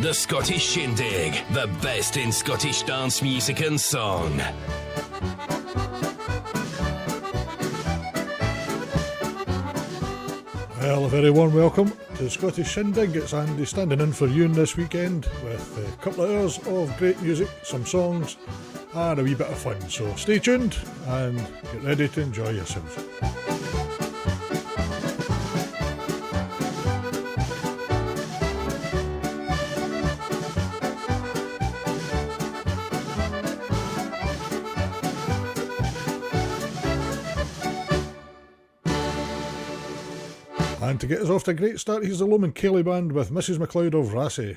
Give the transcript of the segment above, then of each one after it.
The Scottish Shindig, the best in Scottish dance music and song. Well, a very warm welcome to the Scottish Shindig. It's Andy standing in for Ewan this weekend with a couple of hours of great music, some songs and a wee bit of fun. So stay tuned and get ready to enjoy yourselves. And to get us off to a great start, here's the Loman Kelly Band with Mrs. MacLeod of Rassay.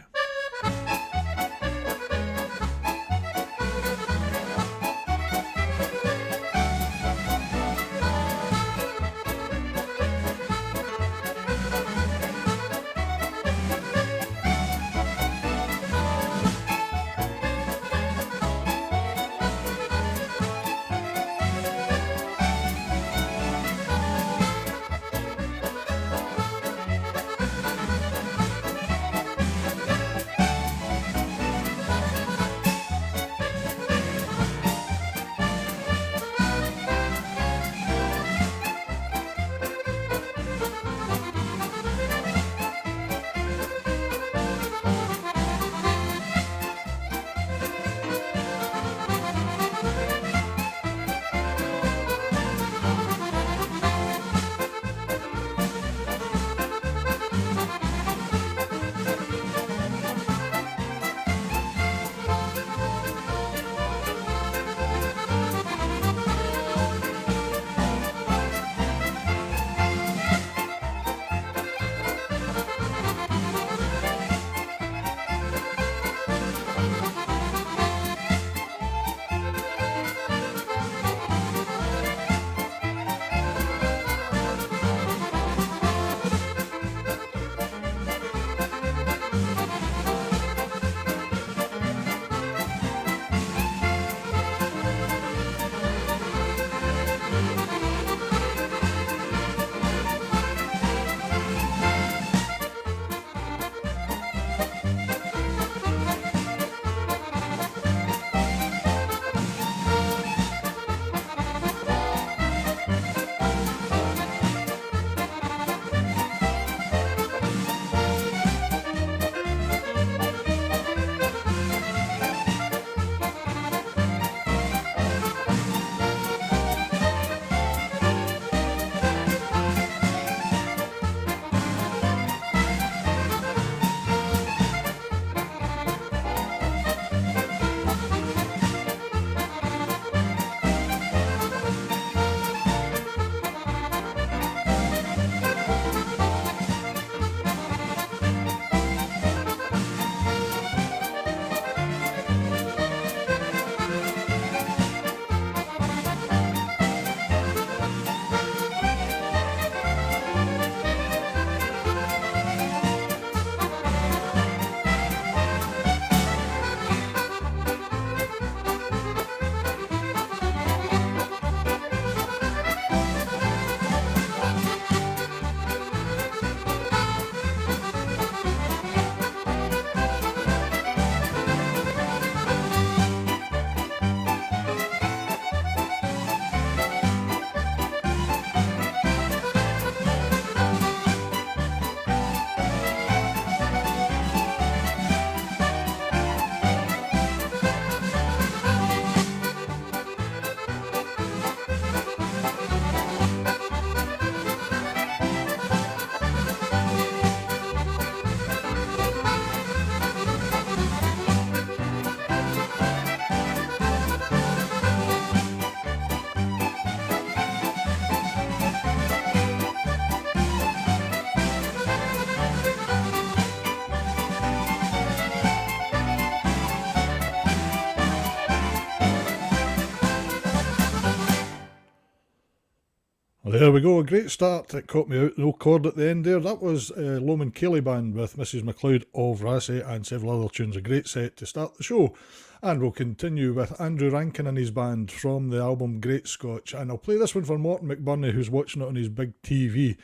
Well, there we go, a great start. It caught me out no chord at the end there. That was Loman Kelly Band with Mrs. MacLeod of Rassay and several other tunes. A great set to start the show. And we'll continue with Andrew Rankin and his band from the album Great Scotch. And I'll play this one for Morton McBurney, who's watching it on his big TV.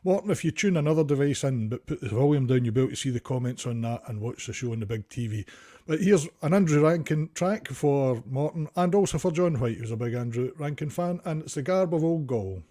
Morton, if you tune another device in but put the volume down, you'll be able to see the comments on that and watch the show on the big TV. But here's an Andrew Rankin track for Morton and also for John White, who's a big Andrew Rankin fan, and it's The Garb of Old Gaul.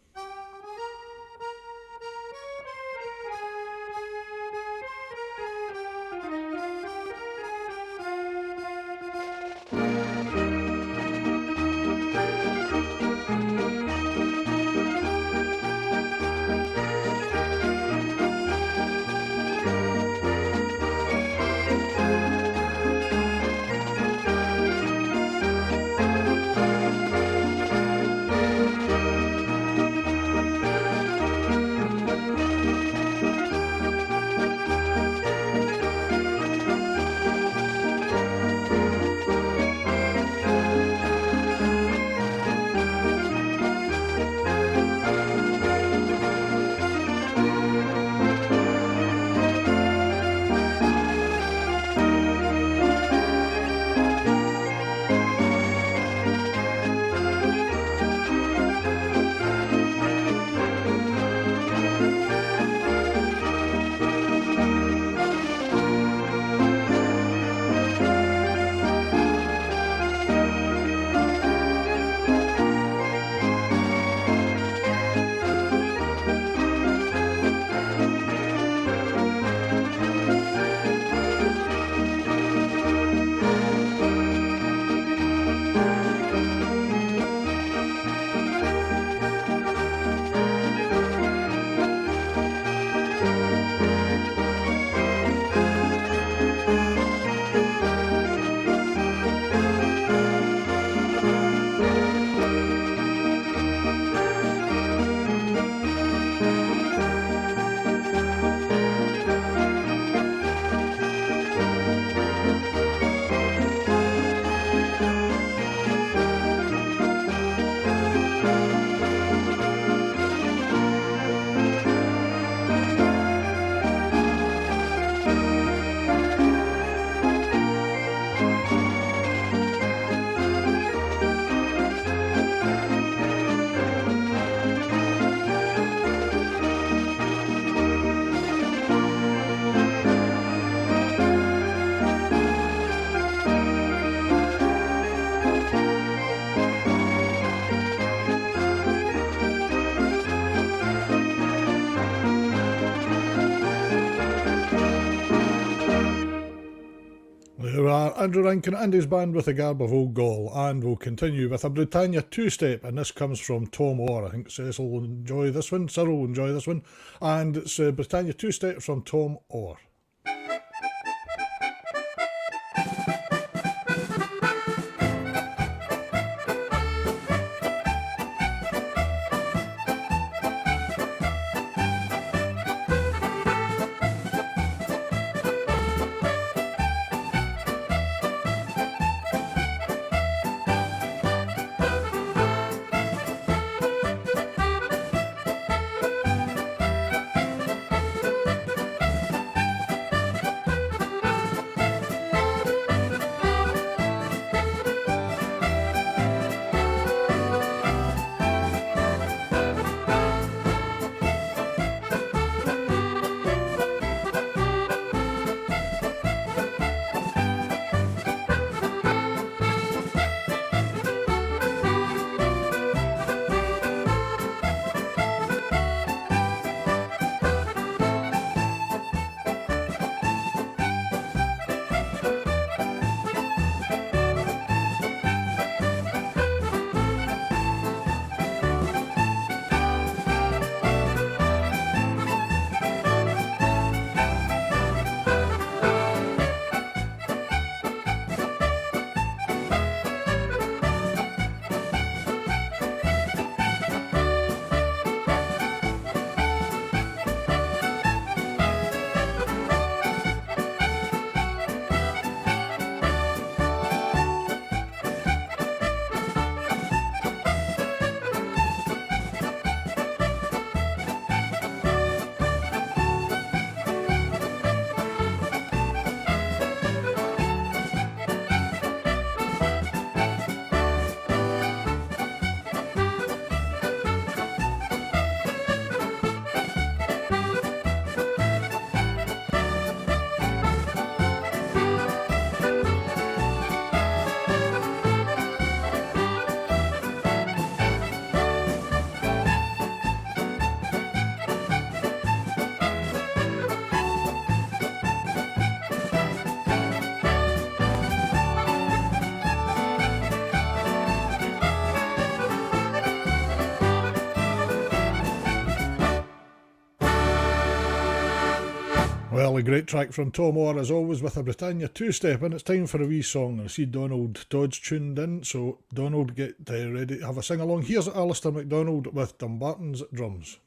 There are Andrew Rankin and his band with The Garb of Old Gaul, and we'll continue with a Britannia two-step, and this comes from Tom Orr. I think Cecil will enjoy this one, Cyril will enjoy this one, and it's a Britannia two-step from Tom Orr. Well, a great track from Tom Orr as always with a Britannia two-step, and it's time for a wee song. I see Donald Dodds tuned in, so Donald, get ready to have a sing-along. Here's Alistair MacDonald with Dumbarton's Drums.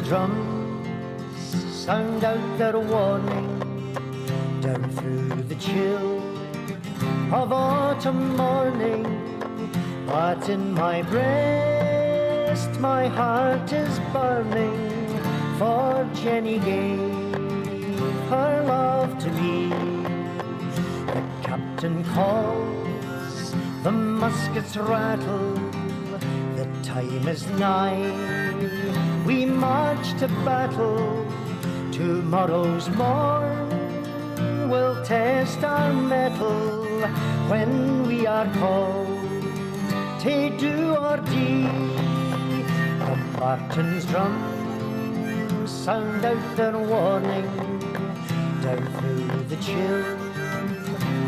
Drums sound out their warning down through the chill of autumn morning. But in my breast my heart is burning, for Jenny gave her love to me. The captain calls, the muskets rattle, the time is nigh, we march to battle. Tomorrow's morn will test our mettle when we are called to do or die. Dumbarton's drums sound out their warning down through the chill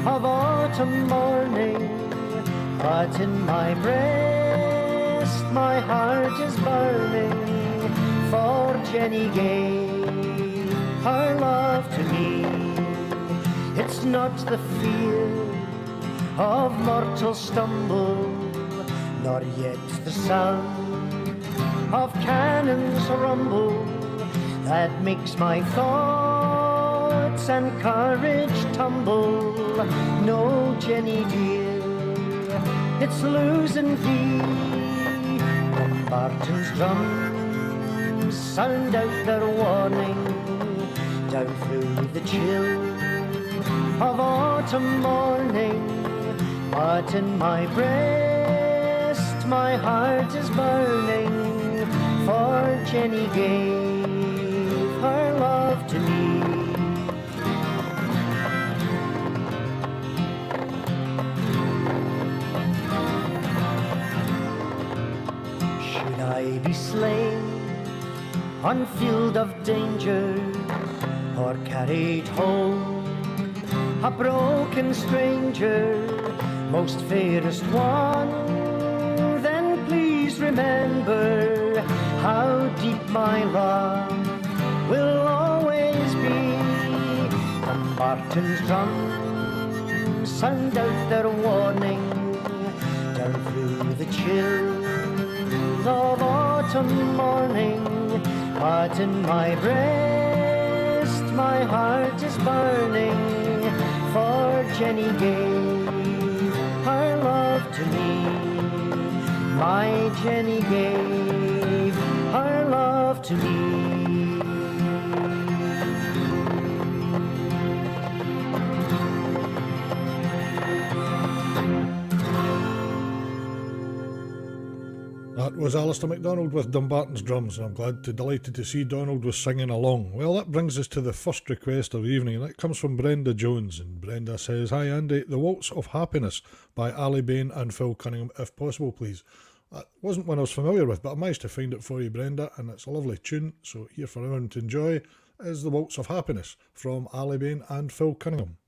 of autumn morning. But in my breast my heart is burning, for Jenny gave her love to me. It's not the fear of mortal stumble, nor yet the sound of cannon's rumble, that makes my thoughts and courage tumble. No, Jenny dear, it's losing thee. Dumbarton's drums sound out their warning down through the chill of autumn morning. But in my breast my heart is burning, for Jenny gave her love to me. Should I be slain on field of danger, or carried home a broken stranger, most fairest one, then please remember how deep my love will always be. Dumbarton's drums sound out their warning down through the chill of autumn morning. But in my breast my heart is burning, for Jenny gave her love to me. My Jenny gave her love to me. That was Alistair MacDonald with Dumbarton's Drums, and I'm delighted to see Donald was singing along. Well, that brings us to the first request of the evening, and that comes from Brenda Jones. And Brenda says, "Hi Andy, The Waltz of Happiness by Ali Bain and Phil Cunningham, if possible, please." That wasn't one I was familiar with, but I managed to find it for you, Brenda, and it's a lovely tune, so here for everyone to enjoy is The Waltz of Happiness from Ali Bain and Phil Cunningham.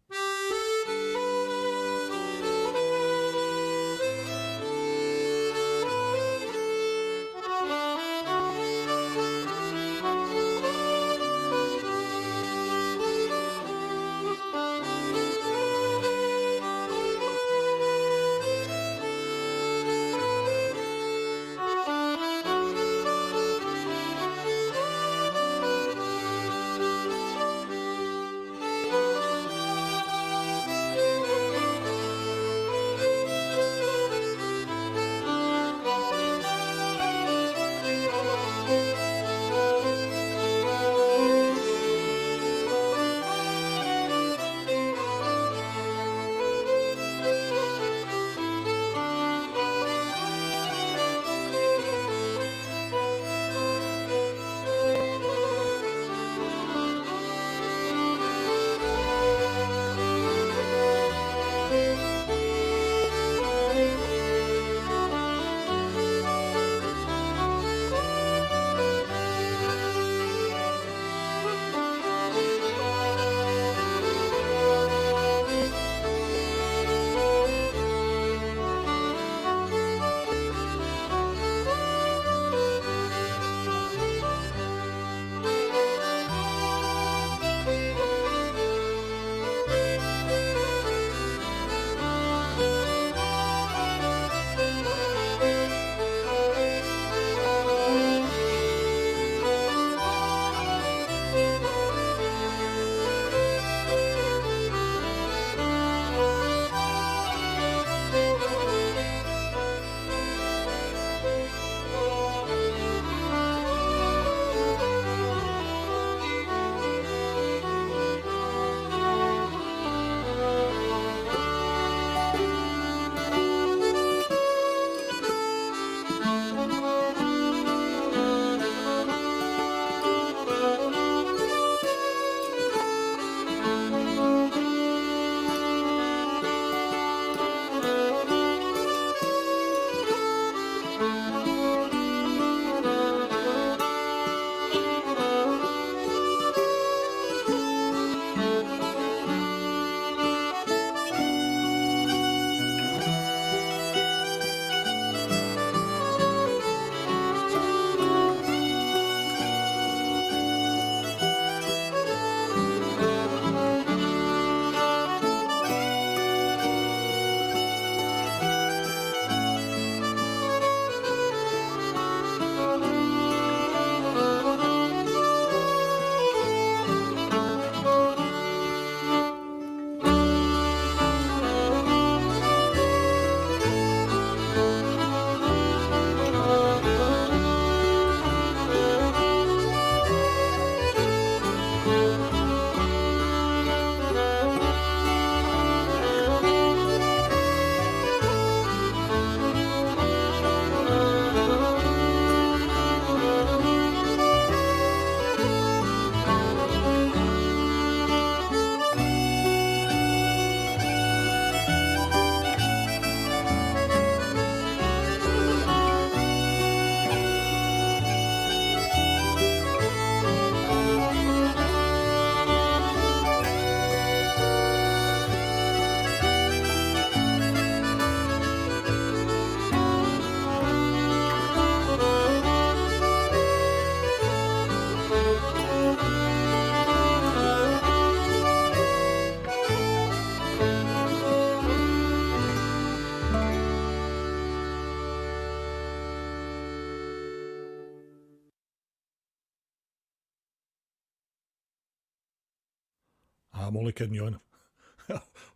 I'm only kidding you on.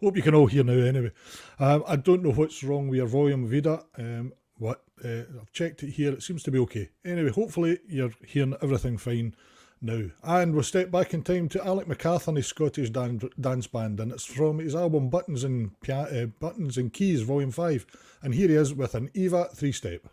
Hope you can all hear now anyway. I don't know what's wrong with your volume, Vida. I've checked it here. It seems to be okay. Anyway, hopefully you're hearing everything fine now. And we'll step back in time to Alec McCarthy's Scottish dance band, and it's from his album Buttons and Keys, Volume 5. And here he is with an Eva 3-step.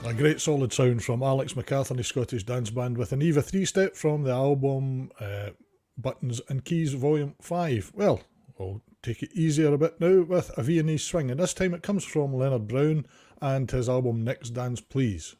A great solid sound from Alex McCarthy's Scottish dance band with an Eva 3-step from the album Buttons and Keys Volume 5. Well, we'll take it easier a bit now with a Viennese swing, and this time it comes from Leonard Brown and his album Next Dance Please.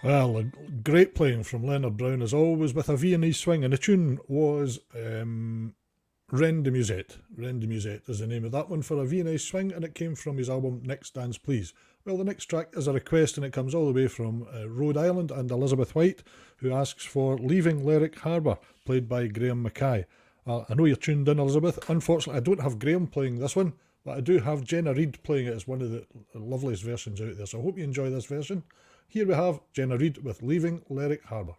Well, a great playing from Leonard Brown as always with a Viennese swing, and the tune was Reine de Musette. Reine de Musette is the name of that one for a Viennese swing, and it came from his album Next Dance Please. Well, the next track is a request, and it comes all the way from Rhode Island and Elizabeth White, who asks for Leaving Lerwick Harbour, played by Graham Mackay. I know you're tuned in, Elizabeth. Unfortunately, I don't have Graham playing this one, but I do have Jenna Reid playing it as one of the loveliest versions out there, so I hope you enjoy this version. Here we have Jenna Reid with Leaving Lerwick Harbour.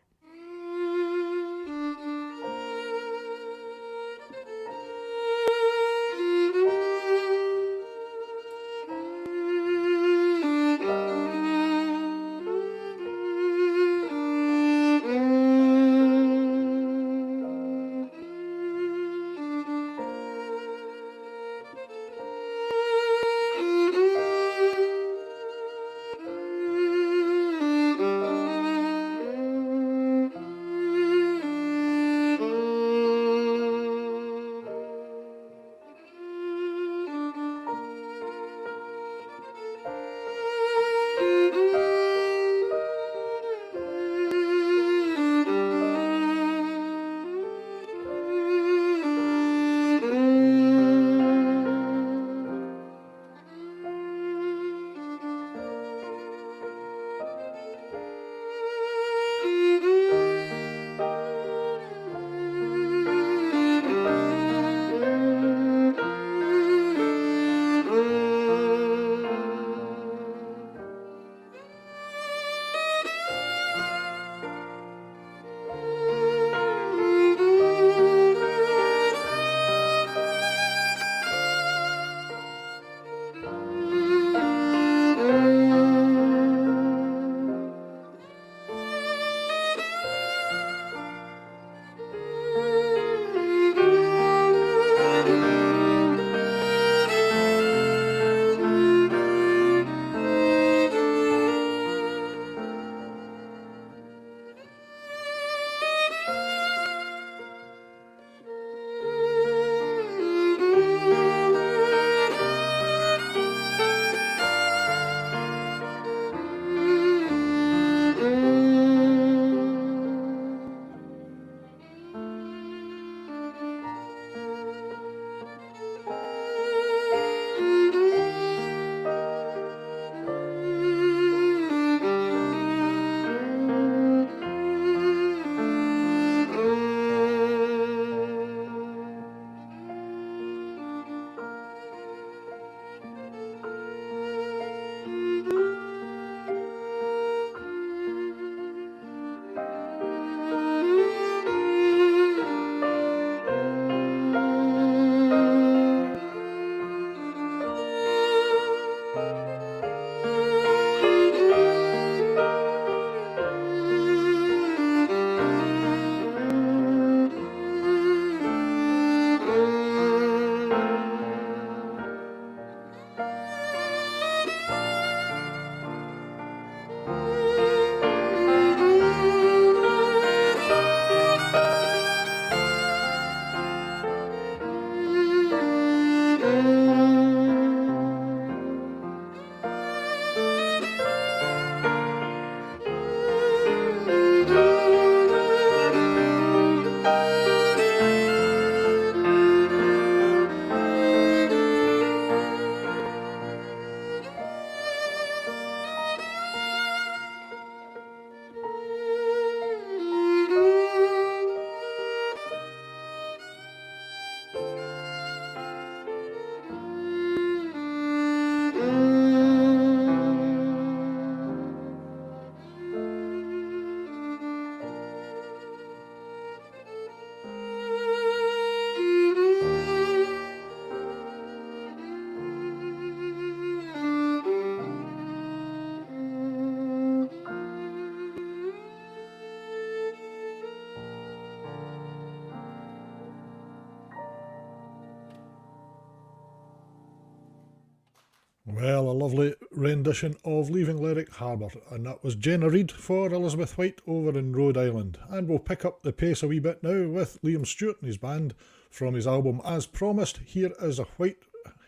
Well, a lovely rendition of Leaving Lerwick Harbour, and that was Jenna Reid for Elizabeth White over in Rhode Island. And we'll pick up the pace a wee bit now with Liam Stewart and his band from his album As Promised. Here is a White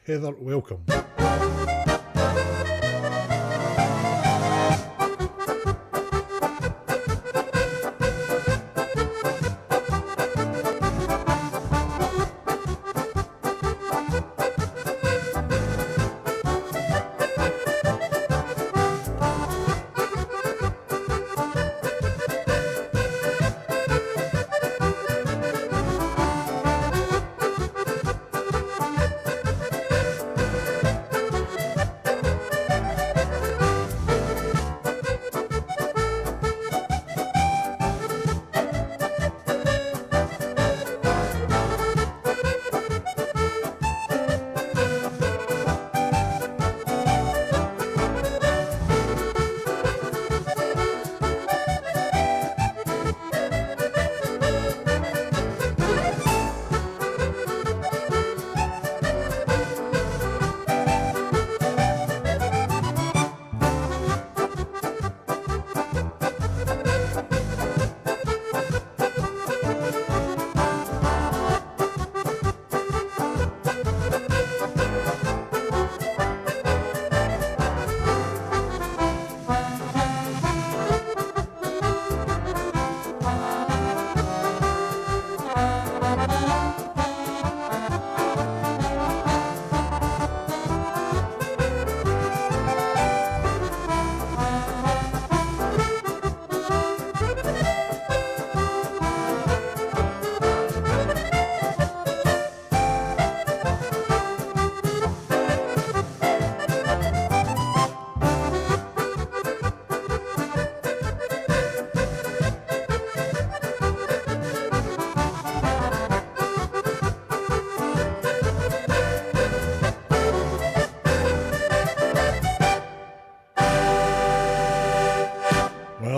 Heather Welcome.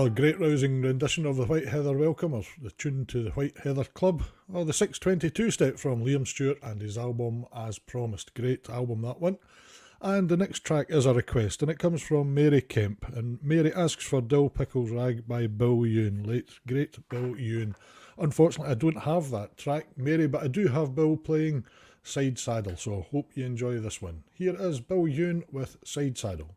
another great rousing rendition of the White Heather Welcome, or the tune to the White Heather Club, or the 622 step from Liam Stewart and his album As Promised. Great album, that one. And the next track is a request, and it comes from Mary Kemp, and Mary asks for Dill Pickle's Rag by Bill Yoon, late great Bill Yoon. Unfortunately, I don't have that track, Mary, but I do have Bill playing Side Saddle, so I hope you enjoy this one. Here is Bill Yoon with Side Saddle.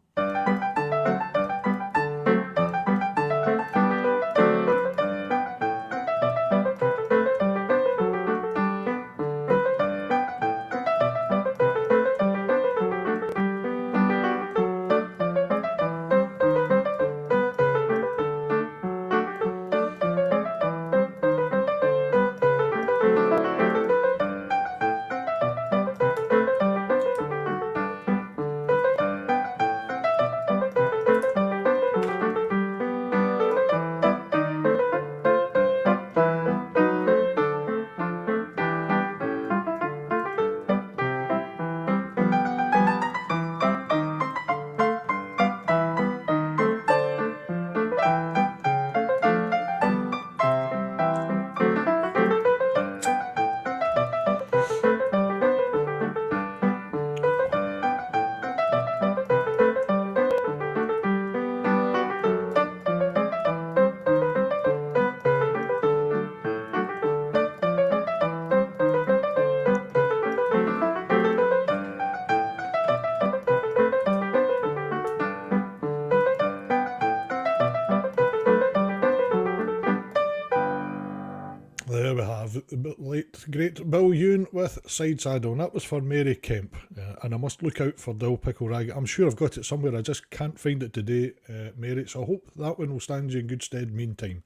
There we have the late great Bill Yoon with Side Saddle, and that was for Mary Kemp. And I must look out for Dill Pickle Rag. I'm sure I've got it somewhere, I just can't find it today, Mary, so I hope that one will stand you in good stead meantime.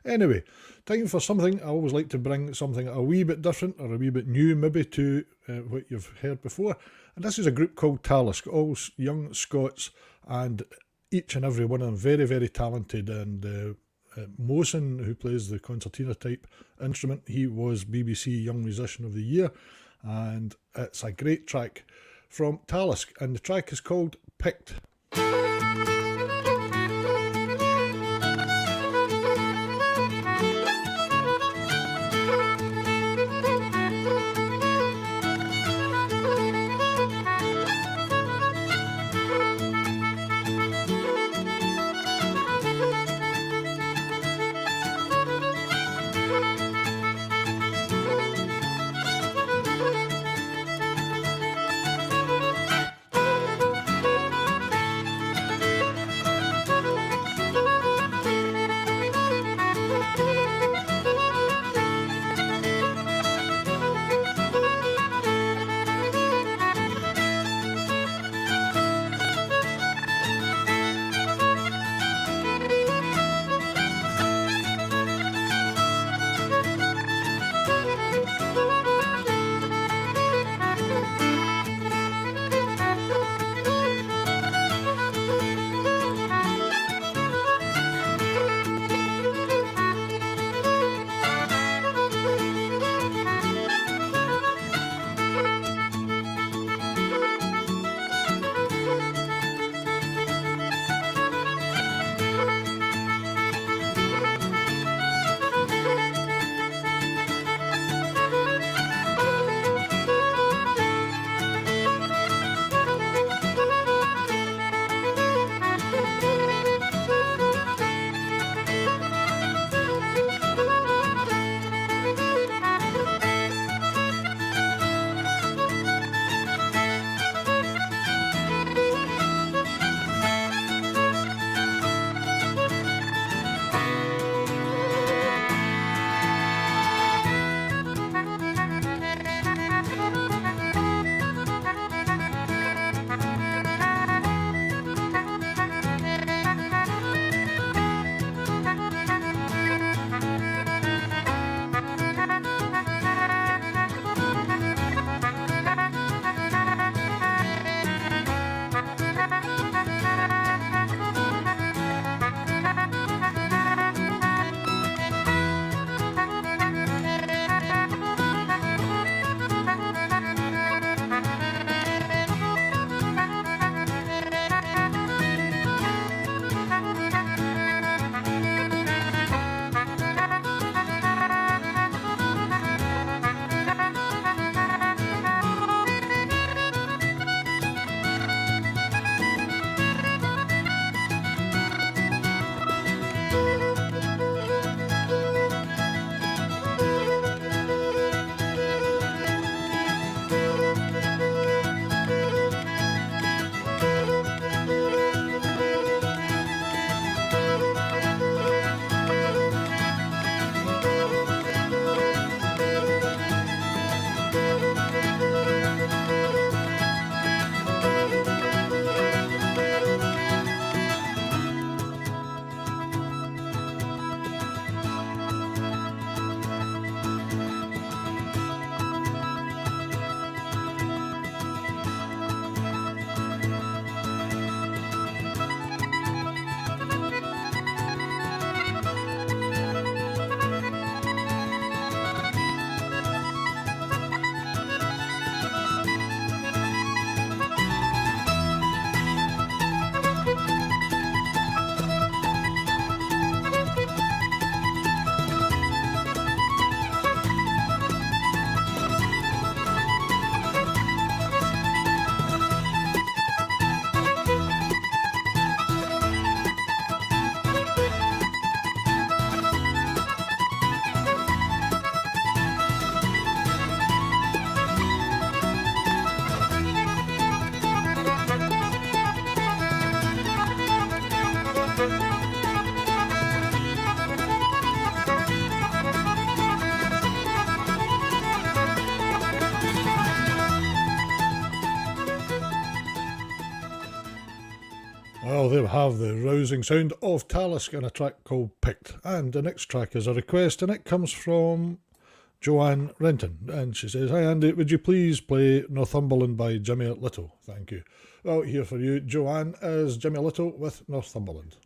Anyway, time for something. I always like to bring something a wee bit different or a wee bit new maybe to what you've heard before. And this is a group called Talisk, all young Scots, and each and every one of them very, very talented. And Mosen, who plays the concertina type instrument, he was BBC Young Musician of the Year, and it's a great track from Talisk, and the track is called Picked. Well, there we have the rousing sound of Talisk and a track called Picked. And the next track is a request, and it comes from Joanne Renton. And she says, "Hi Andy, would you please play Northumberland by Jimmy Little? Thank you." Well, here for you, Joanne, is Jimmy Little with Northumberland.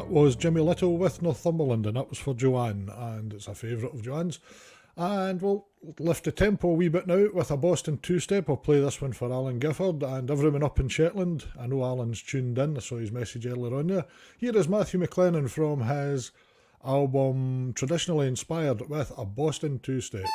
Was Jimmy Little with Northumberland, and that was for Joanne, and it's a favourite of Joanne's. And we'll lift the tempo a wee bit now with a Boston two-step. I'll play this one for Alan Gifford and everyone up in Shetland. I know Alan's tuned in, I saw his message earlier on there. Here is Matthew McLennan from his album Traditionally Inspired with a Boston two-step.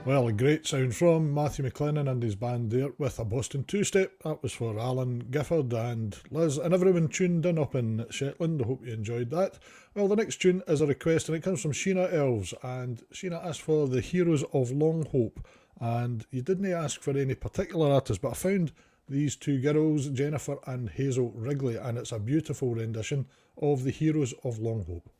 Well, a great sound from Matthew McLennan and his band there with a Boston two-step. That was for Alan Gifford and Liz and everyone tuned in up in Shetland. I hope you enjoyed that. Well, the next tune is a request and it comes from Sheena Elves, and Sheena asked for the Heroes of Long Hope, and you didn't ask for any particular artist, but I found these two girls, Jennifer and Hazel Wrigley, and it's a beautiful rendition of the Heroes of Long Hope.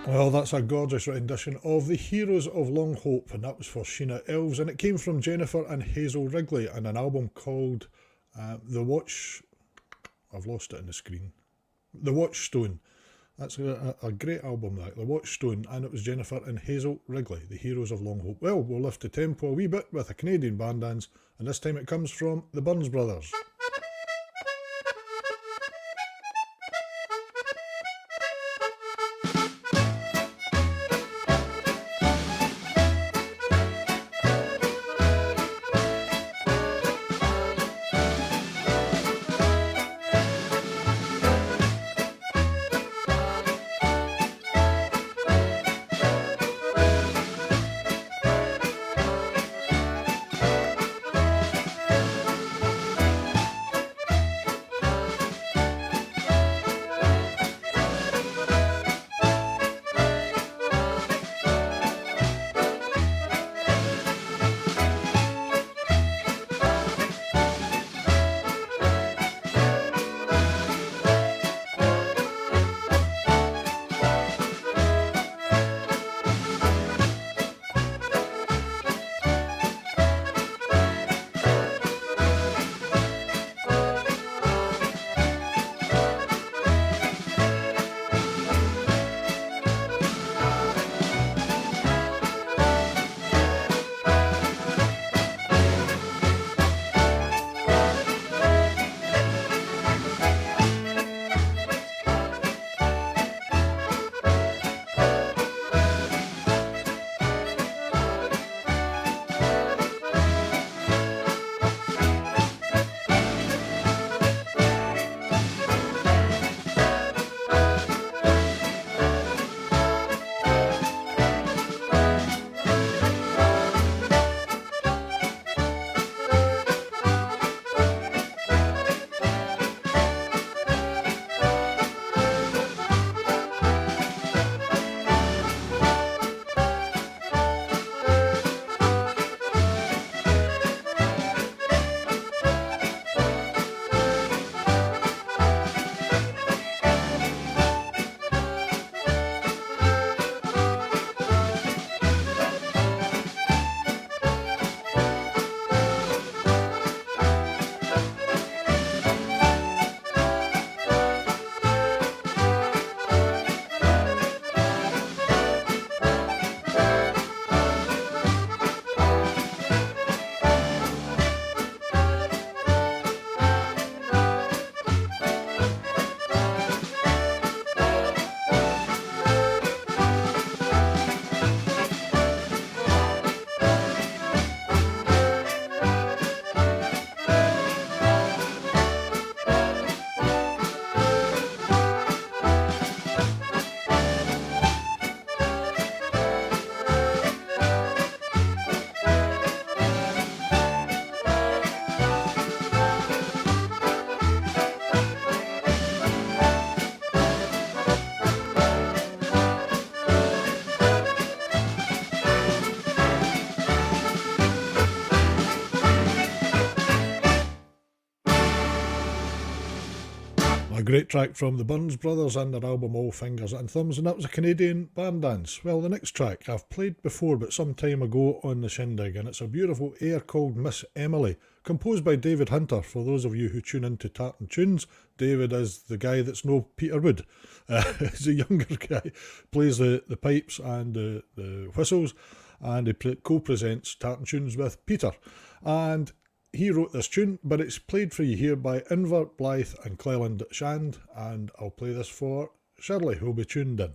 Well, that's a gorgeous rendition of the Heroes of Long Hope, and that was for Sheena Elves, and it came from Jennifer and Hazel Wrigley, and an album called The Watch... I've lost it in the screen. The Watchstone. That's a great album, that, The Watchstone, and it was Jennifer and Hazel Wrigley, the Heroes of Long Hope. Well, we'll lift the tempo a wee bit with a Canadian band dance, and this time it comes from the Burns Brothers. A great track from the Burns Brothers and their album All Fingers and Thumbs, and that was a Canadian band dance. Well, the next track I've played before, but some time ago on the Shindig, and it's a beautiful air called Miss Emily, composed by David Hunter. For those of you who tune into Tartan Tunes, David is the guy that's no Peter Wood. He's a younger guy, plays the pipes and the whistles, and he co-presents Tartan Tunes with Peter. And he wrote this tune, but it's played for you here by Inver, Blythe and Cleland Shand, and I'll play this for Shirley, who'll be tuned in.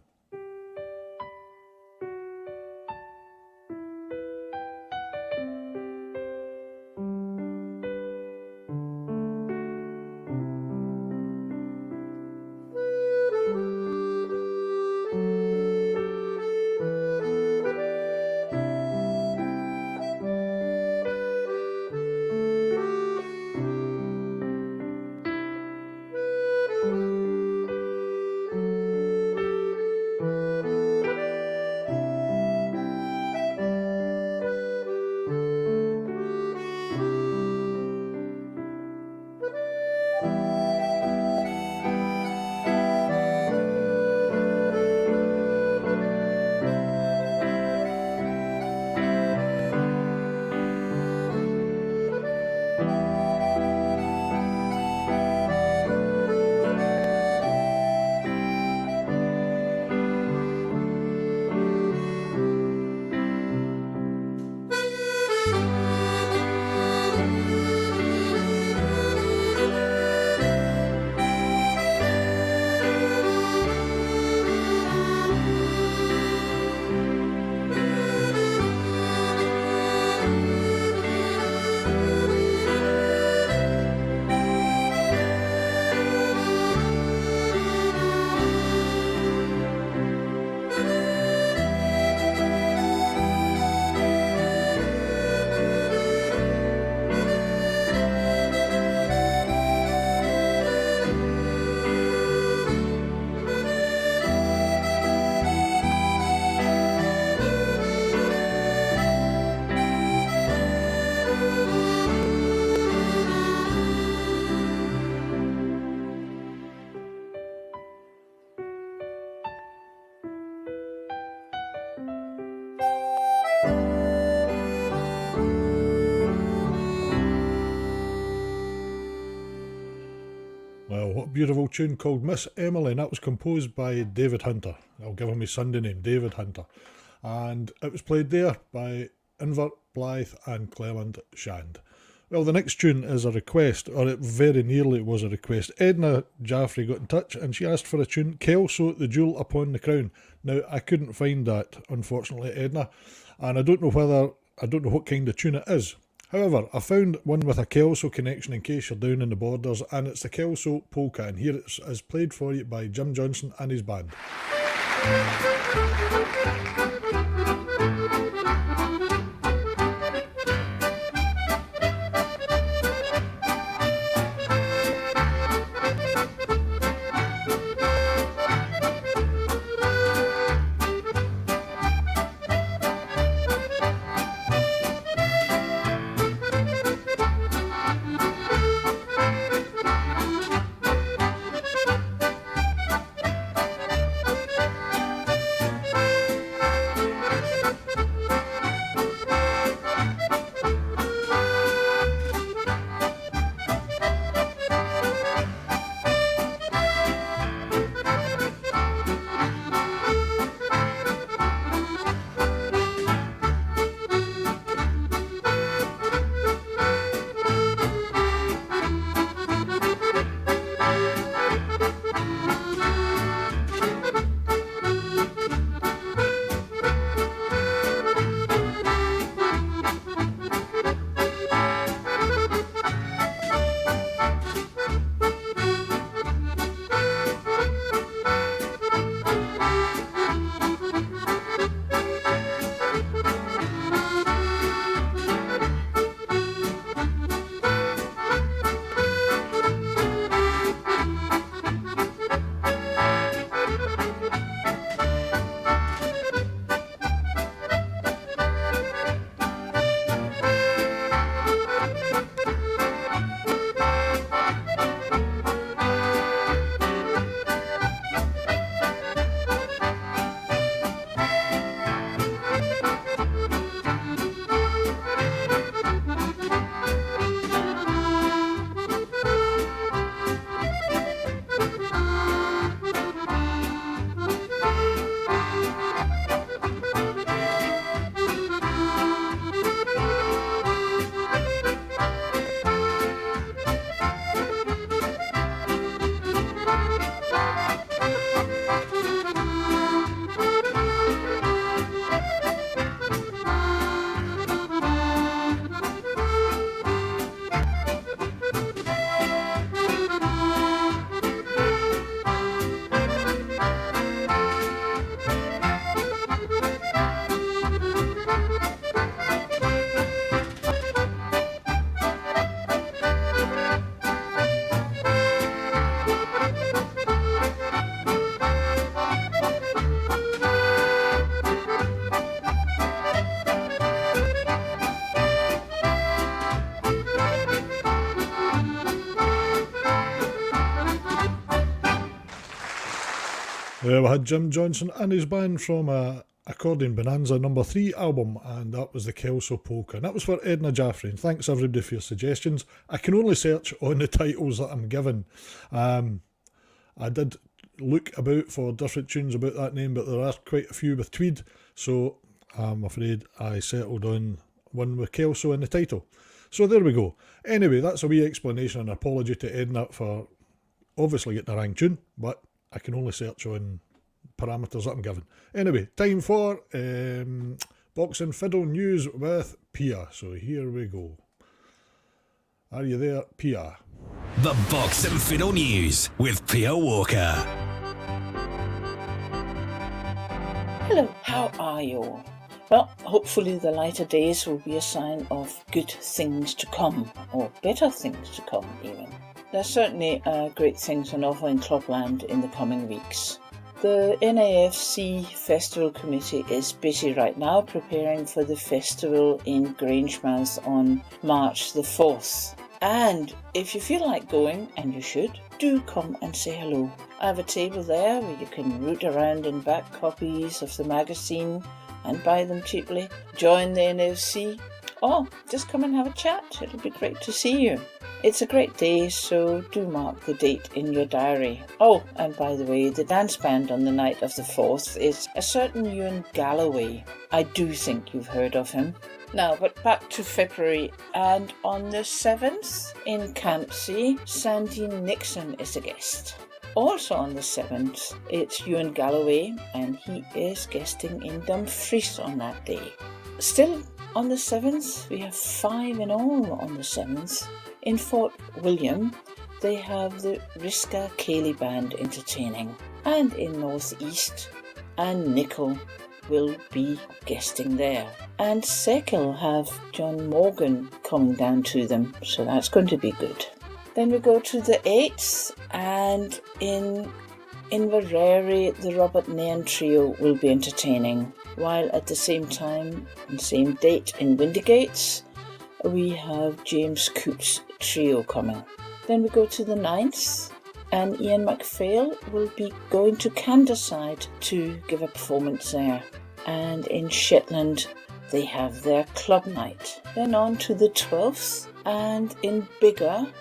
Well, what a beautiful tune called Miss Emily, and that was composed by David Hunter. I'll give him his Sunday name, David Hunter. And it was played there by Inver, Blythe and Cleland Shand. Well, the next tune is a request, or it very nearly was a request. Edna Jaffrey got in touch and she asked for a tune, Kelso, the Jewel Upon the Crown. Now, I couldn't find that, unfortunately, Edna, and I don't know what kind of tune it is. However, I found one with a Kelso connection in case you're down in the borders, and it's the Kelso Polka, and here it is played for you by Jim Johnson and his band. We had Jim Johnson and his band from Accordion Bonanza number 3 album, and that was the Kelso Polka, and that was for Edna Jaffrey. And thanks everybody for your suggestions. I can only search on the titles that I'm given. I did look about for different tunes about that name, but there are quite a few with Tweed, so I'm afraid I settled on one with Kelso in the title. So there we go. Anyway, that's a wee explanation and apology to Edna for obviously getting the wrong tune, but I can only search on parameters that I'm given. Anyway, time for Boxing Fiddle News with Pia. So here we go. Are you there, Pia? The Box and Fiddle News with Pia Walker. Hello, how are you all? Well, hopefully the lighter days will be a sign of good things to come, or better things to come even. There's certainly great things on offer in Clubland in the coming weeks. The NAFC Festival Committee is busy right now preparing for the festival in Grangemouth on March the 4th. And if you feel like going, and you should, do come and say hello. I have a table there where you can root around in back copies of the magazine and buy them cheaply. Join the NAFC, or just come and have a chat. It'll be great to see you. It's a great day, so do mark the date in your diary. Oh, and by the way, the dance band on the night of the 4th is a certain Ewan Galloway. I do think you've heard of him. Now, but back to February, and on the 7th in Campsie, Sandy Nixon is a guest. Also on the 7th, it's Ewan Galloway, and he is guesting in Dumfries on that day. Still on the 7th, we have 5 in all on the 7th. In Fort William, they have the Riska Cayley Band entertaining. And in North East, Anne Nicol will be guesting there. And Sekil have John Morgan coming down to them, so that's going to be good. Then we go to the 8th, and in Inverary, the Robert Nairn Trio will be entertaining, while at the same time, and same date in Windigates, we have James Coote's Trio coming. Then we go to the 9th, and Ian MacPhail will be going to Canderside to give a performance there. And in Shetland, they have their club night. Then on to the 12th, and in Biggar,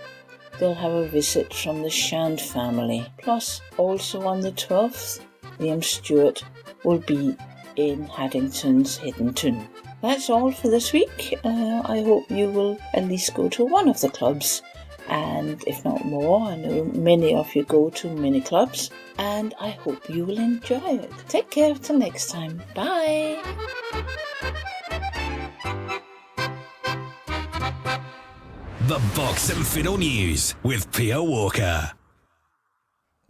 they'll have a visit from the Shand family. Plus, also on the 12th, Liam Stewart will be in Haddington's Hidden Tune. That's all for this week. I hope you will at least go to one of the clubs, and if not more, I know many of you go to many clubs, and I hope you will enjoy it. Take care till next time. Bye. The Box and Fiddle News with Pia Walker.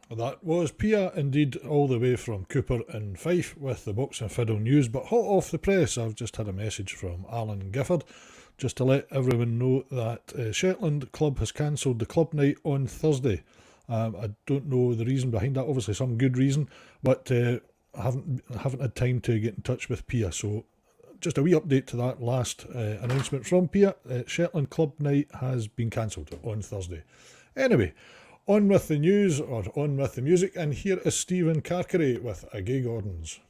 That was Pia, indeed, all the way from Cooper in Fife with the Box and Fiddle News. But hot off the press, I've just had a message from Alan Gifford just to let everyone know that Shetland Club has cancelled the club night on Thursday. I don't know the reason behind that, obviously some good reason, but I haven't had time to get in touch with Pia. So just a wee update to that last announcement from Pia. Shetland Club night has been cancelled on Thursday. Anyway, on with the news, or on with the music, and here is Stephen Carcary with A Gay Gordons.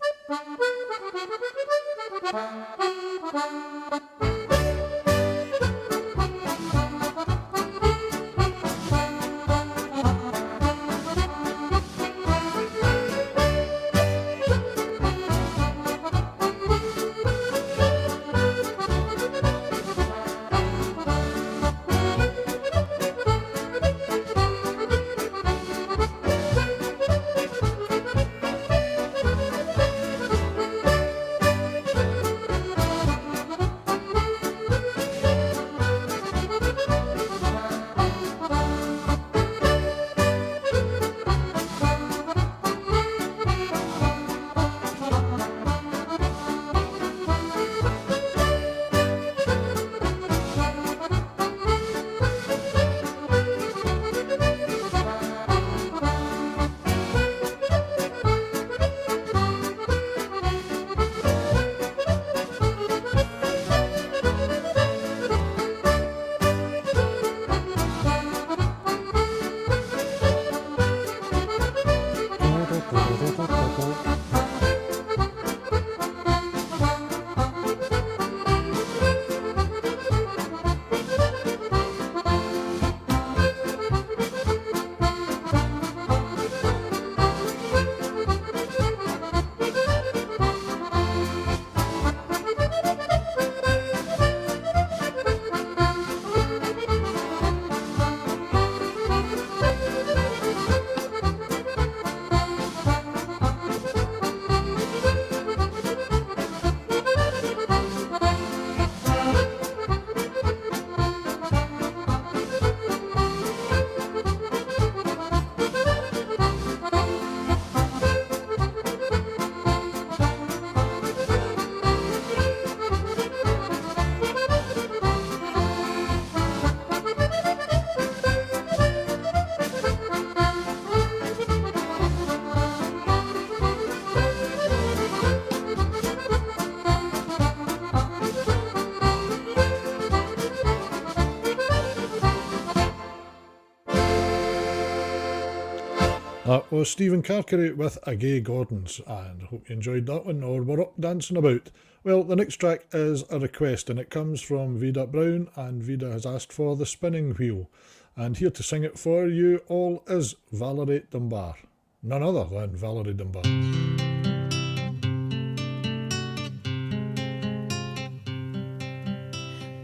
That was Stephen Carcary with A Gay Gordons, and I hope you enjoyed that one, or were up dancing about. Well, the next track is a request, and it comes from Vida Brown, and Vida has asked for The Spinning Wheel. And here to sing it for you all is Valerie Dunbar. None other than Valerie Dunbar.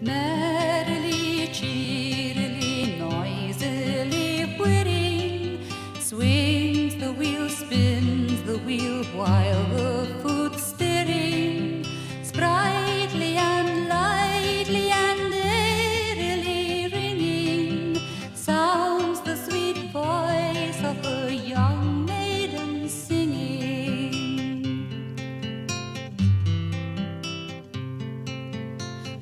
Merrily, cheerily, noisily whirring, swings the wheel, spins the wheel, while the foot's stirring, sprightly and lightly and airily ringing, sounds the sweet voice of a young maiden singing.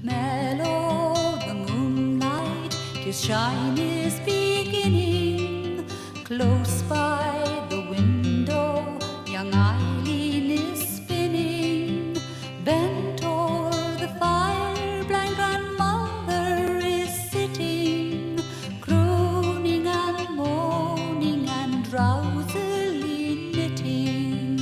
Mellow the moonlight, his shine is beginning. Close by the window, young Eileen is spinning. Bent o'er the fire, blind grandmother is sitting, crooning and moaning and drowsily knitting.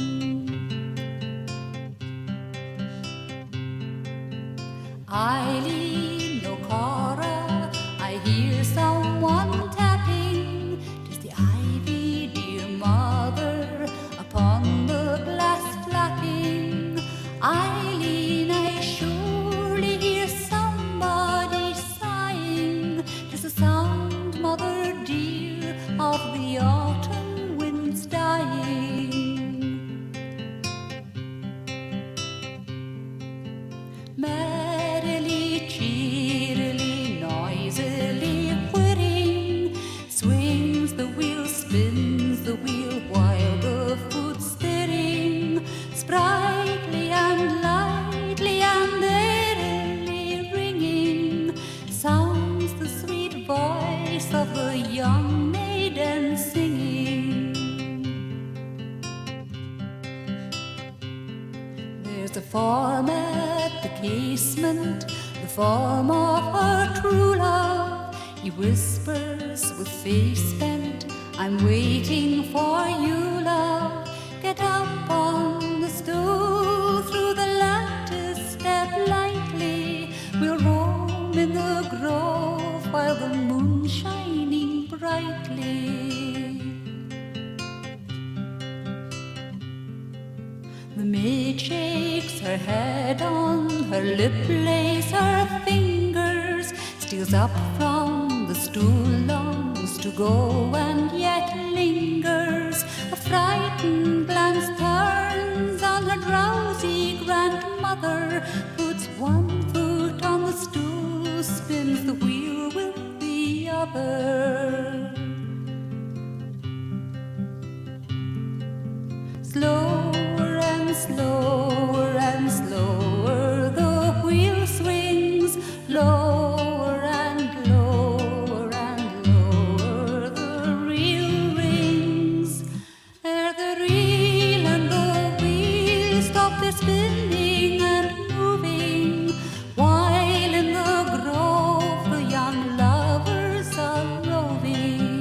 Eileen, O'Cara, I hear someone tapping. 'Tis the ivy, dear mother, upon the glass flapping. Eileen, I surely hear somebody sighing. 'Tis the sound, mother dear, of the autumn winds dying. Merrily, cheerily, noisily whirring, swings the wheel, spins the wheel, while the foot's stirring, sprightly and lightly and airily ringing, sounds the sweet voice of a young maiden singing. There's a form at the casement, the form of her true love. He whispers with face bent, I'm waiting for you, love. Get up on the stool, through the lattice step lightly. We'll roam in the grove while the moon's shining brightly. The maid shakes her head, on her lip lays her fingers, steals up from the stool, longs to go and yet lingers. A frightened glance turns on her drowsy grandmother, puts one foot on the stool, spins the wheel with the other. Slower and slower and slower the wheel swings, lower and lower and lower the reel rings. Ere the reel and the wheel stop their spinning and moving, while in the grove the young lovers are roving.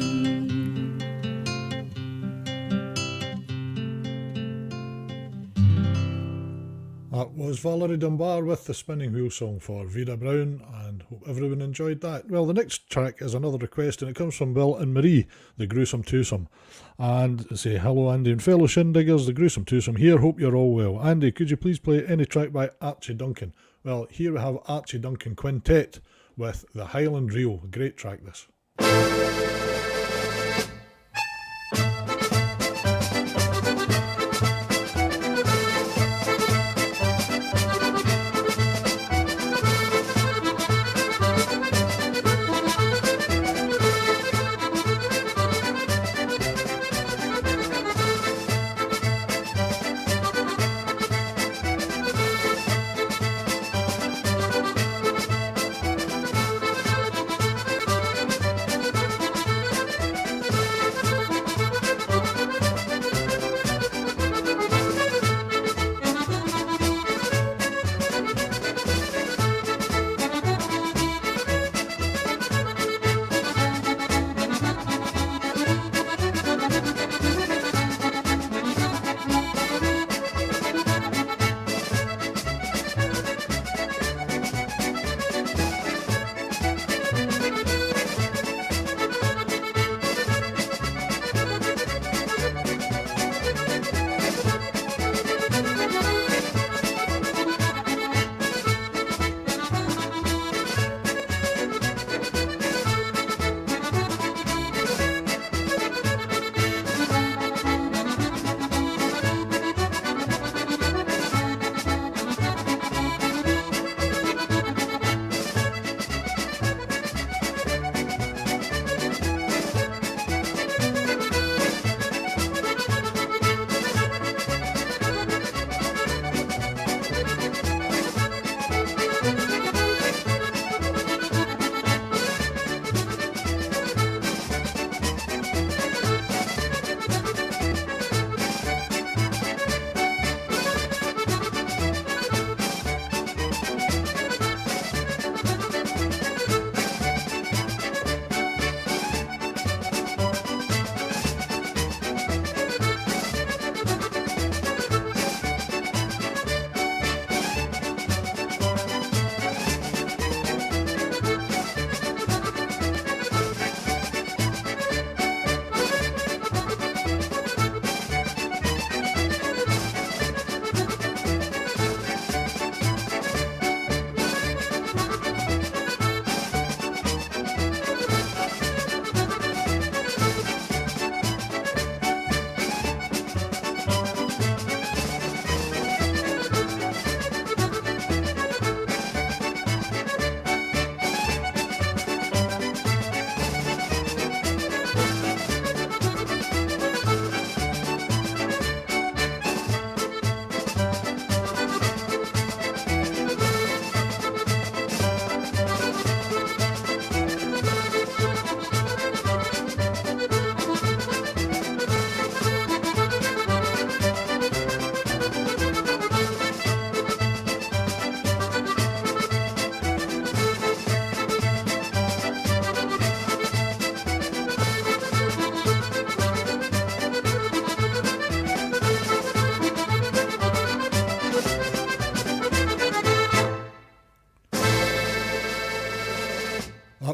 That was Valerie Dunbar with the Spinning Wheel song for Vida Brown, and hope everyone enjoyed that. Well, the next track is another request, and it comes from Bill and Marie, the Gruesome Twosome. And they say, hello Andy and fellow Shindiggers, the Gruesome Twosome here, hope you're all well. Andy, could you please play any track by Archie Duncan? Well, here we have Archie Duncan Quintet with the Highland Reel. Great track this.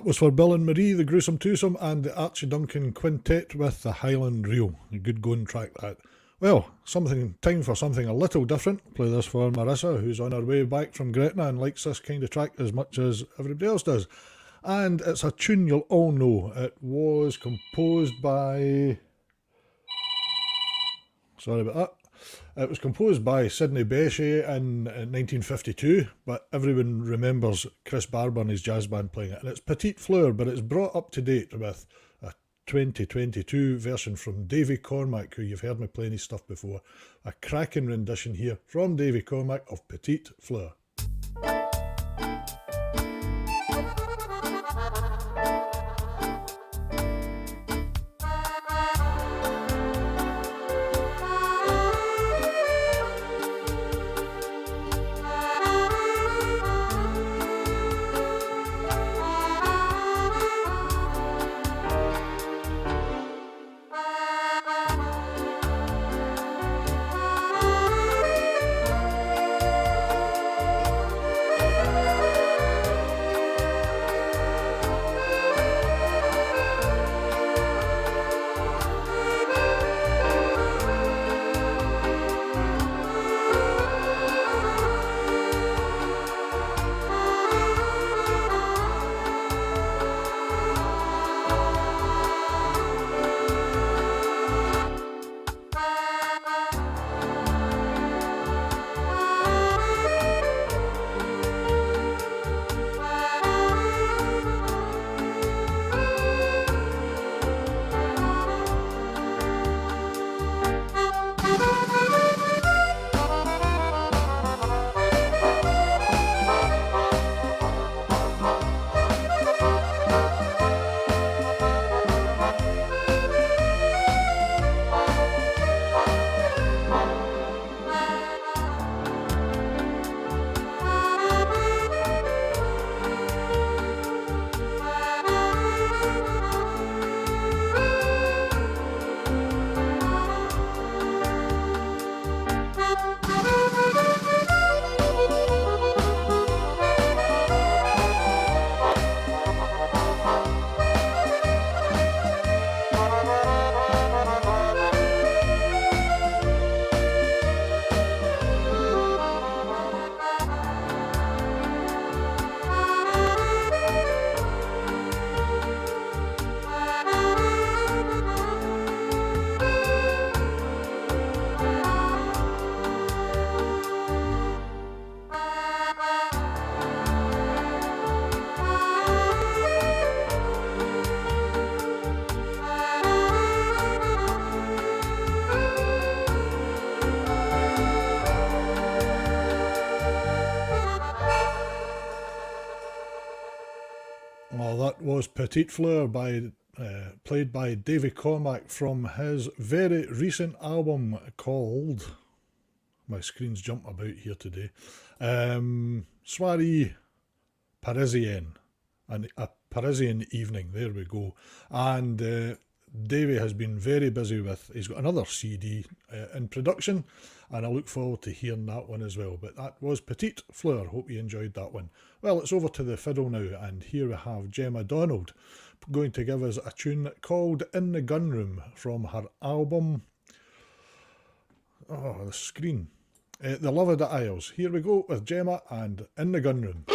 That was for Bill and Marie, the Gruesome Twosome, and the Archie Duncan Quintet with the Highland Reel. A good going track, that. Well, time for something a little different. Play this for Marissa, who's on her way back from Gretna and likes this kind of track as much as everybody else does. And it's a tune you'll all know. It was composed by... Sorry about that. It was composed by Sidney Bechet in 1952, but everyone remembers Chris Barber and his jazz band playing it. And it's Petite Fleur, but it's brought up to date with a 2022 version from Davy Cormack, who you've heard me playing his stuff before. A cracking rendition here from Davy Cormack of Petite Fleur. Oh, that was Petite Fleur played by Davy Cormack from his very recent album called... My screen's jumping about here today. Soirée Parisienne. And a Parisian evening, there we go. And Davy has been very busy he's got another CD in production, and I look forward to hearing that one as well. But that was Petite Fleur. Hope you enjoyed that one. Well, it's over to the fiddle now, and here we have Gemma Donald going to give us a tune called In the Gunroom from her album... Oh, the screen. The Love of the Isles. Here we go with Gemma and In the Gunroom.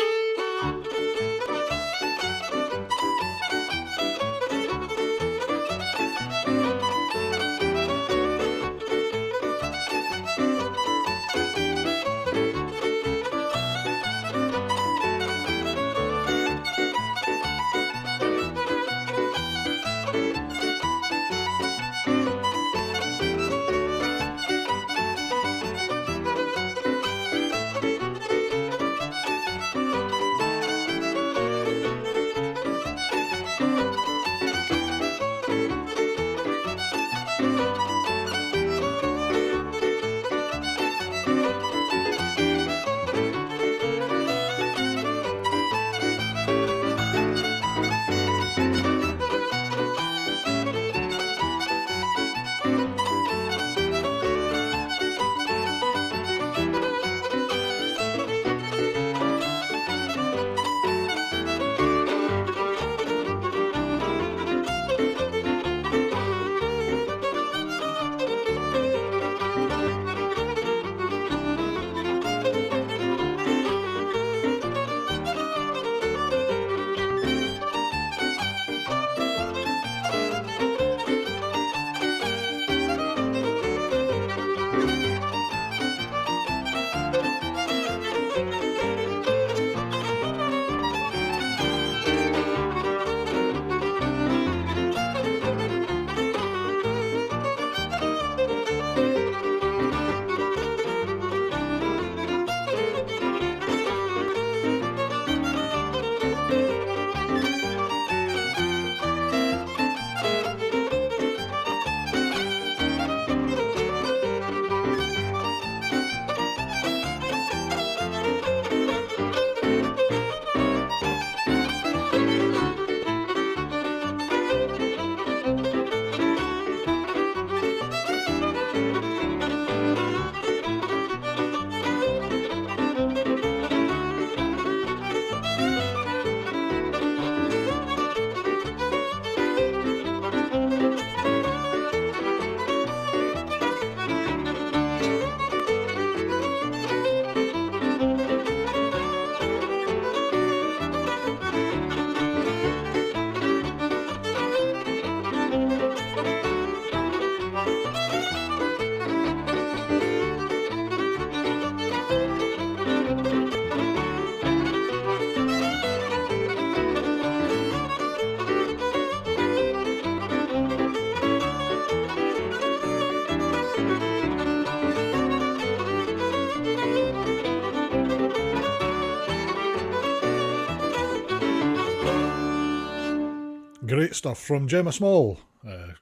Great stuff from Gemma Small. I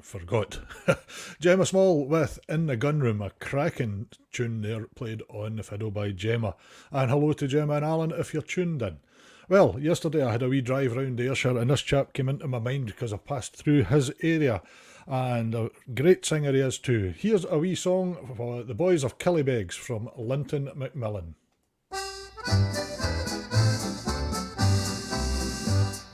forgot. Gemma Small with In the Gunroom, a cracking tune there played on the fiddle by Gemma. And hello to Gemma and Alan if you're tuned in. Well, yesterday I had a wee drive round Ayrshire and this chap came into my mind because I passed through his area. And a great singer he is too. Here's a wee song for the Boys of Killybegs from Linton Macmillan.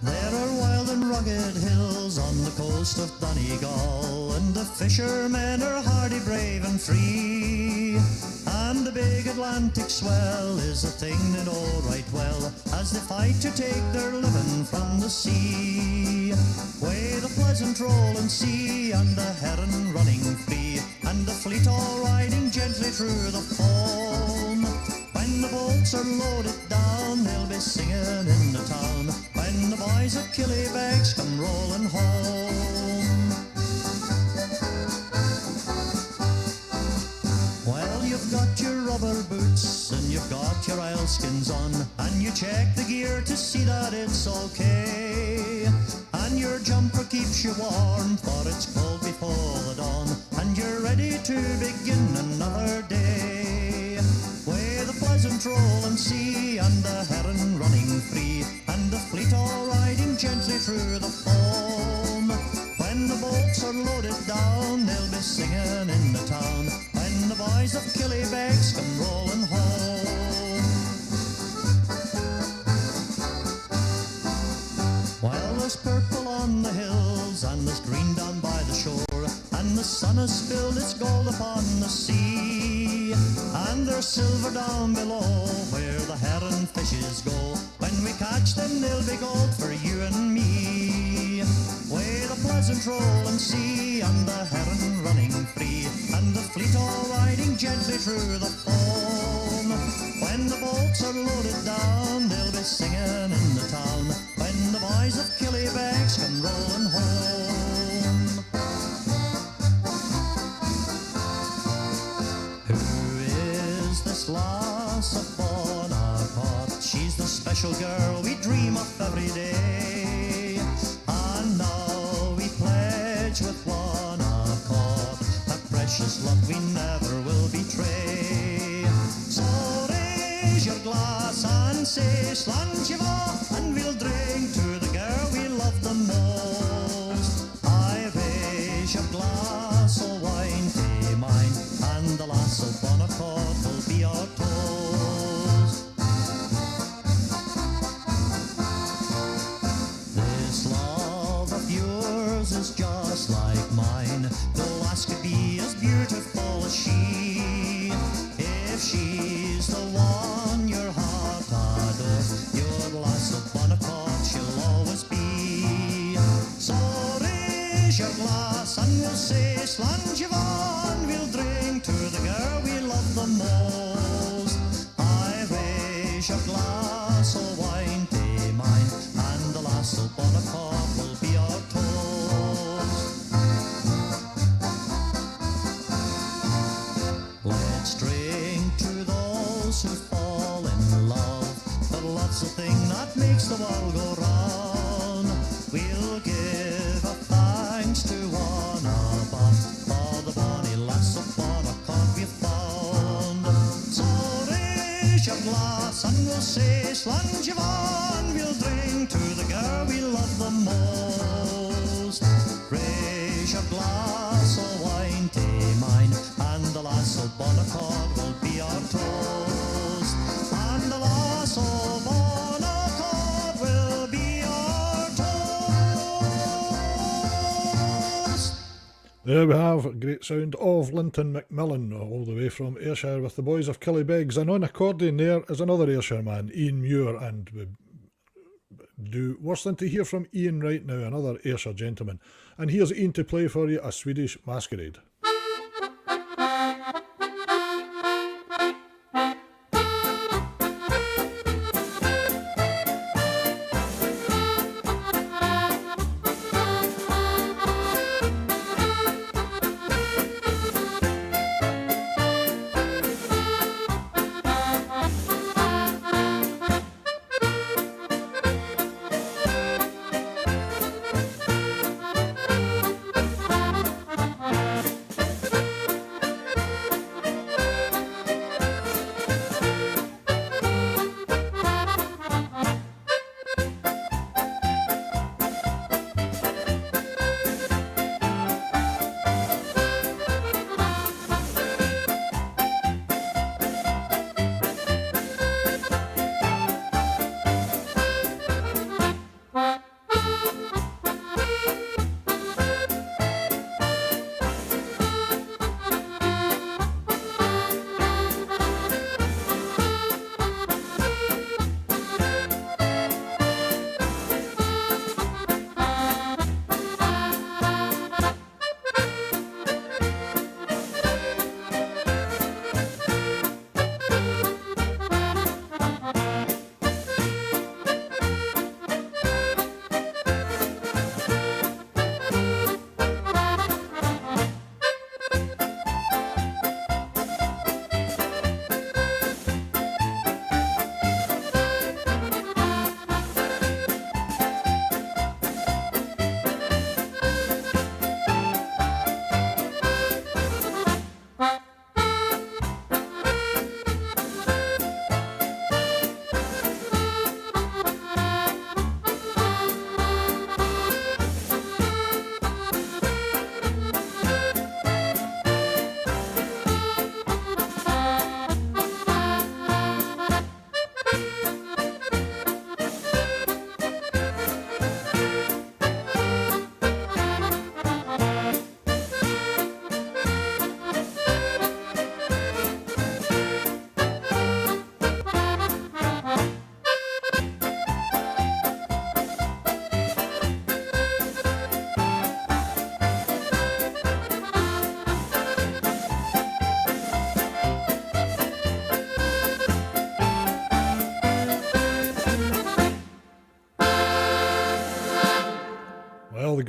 There are wild and rugged hills on the coast of Donegal, and the fishermen are hardy, brave and free. And the big Atlantic swell is a thing they know right well, as they fight to take their living from the sea. Way the pleasant rolling sea, and the heron running free, and the fleet all riding gently through the foam. When the boats are loaded down, they'll be singing in the town, when the boys of Killybegs come rolling home. Well, you've got your rubber boots and you've got your oilskins on, and you check the gear to see that it's okay. And your jumper keeps you warm, for it's cold before the dawn, and you're ready to begin another day. Way the pleasant rolling sea, and the heron running free, and the fleet all riding gently through the foam. When the boats are loaded down, they'll be singing in the town, when the boys of Killybegs come rolling home. Well, there's purple on the hills, and there's green down by the shore, and the sun has spilled its gold upon the sea. And there's silver down below, where the heron fishes go. When we catch them, they'll be gold for you and me. Way the pleasant rolling sea, and the heron running free, and the fleet all riding gently through the foam. When the boats are loaded down, they'll be singing in the town, when the boys of Killybegs come rolling home. Who is this lass of Bonaparte? She's the special girl we dream of every day. And now we pledge with one accord, a precious love we never will betray. So raise your glass and say Slanchiva, and we'll drink to the girl we love the most. I raise your glass, oh wine to mine, and the lass of Bonaccord will be our toast. This love of yours is just like mine, no lass could be as beautiful as she. If she's the one your heart adores, your lass of Bonaccord she'll always be. So raise your glass and we'll say Slanjivan, we'll drink to the girl we love the most. I raise your glass, oh wine to mine, and the lass of Bonaccord will be our toast. Let's drink to those who fall in love, for love's the thing that makes the world go round. We'll give a thanks to one above, for the bonny lass of Bonaccord we've found. So raise your glass and we'll say Slanjivan, we'll drink to the girl we love the most. Raise your glass, oh wine to mine, and the lass of Bonaccord will be our toast. And the lass of Bonaccord will be our toast. There we have a great sound of Linton Macmillan, all the way from Ayrshire with the Boys of Killybegs. And on accordion there is another Ayrshire man, Ian Muir, and we do worse than to hear from Ian right now, another Ayrshire gentleman. And here's Ian to play for you a Swedish masquerade.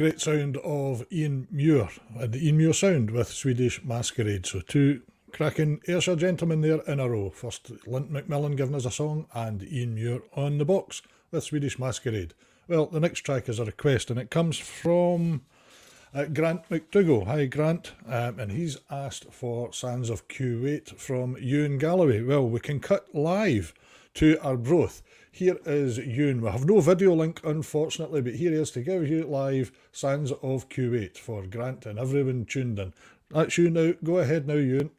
great sound of Ian Muir and the Ian Muir Sound with Swedish Masquerade. So two cracking Ayrshire gentlemen there in a row. First Linton McMillan giving us a song and Ian Muir on the box with Swedish Masquerade. Well, the next track is a request and it comes from Grant McDougall. Hi Grant, and he's asked for Sands of Kuwait from Ewan Galloway. Well, we can cut live to Arbroath. Here is Ewan. We have no video link unfortunately, but here he is to give you live Sands of Kuwait for Grant and everyone tuned in. That's you now. Go ahead now, Ewan.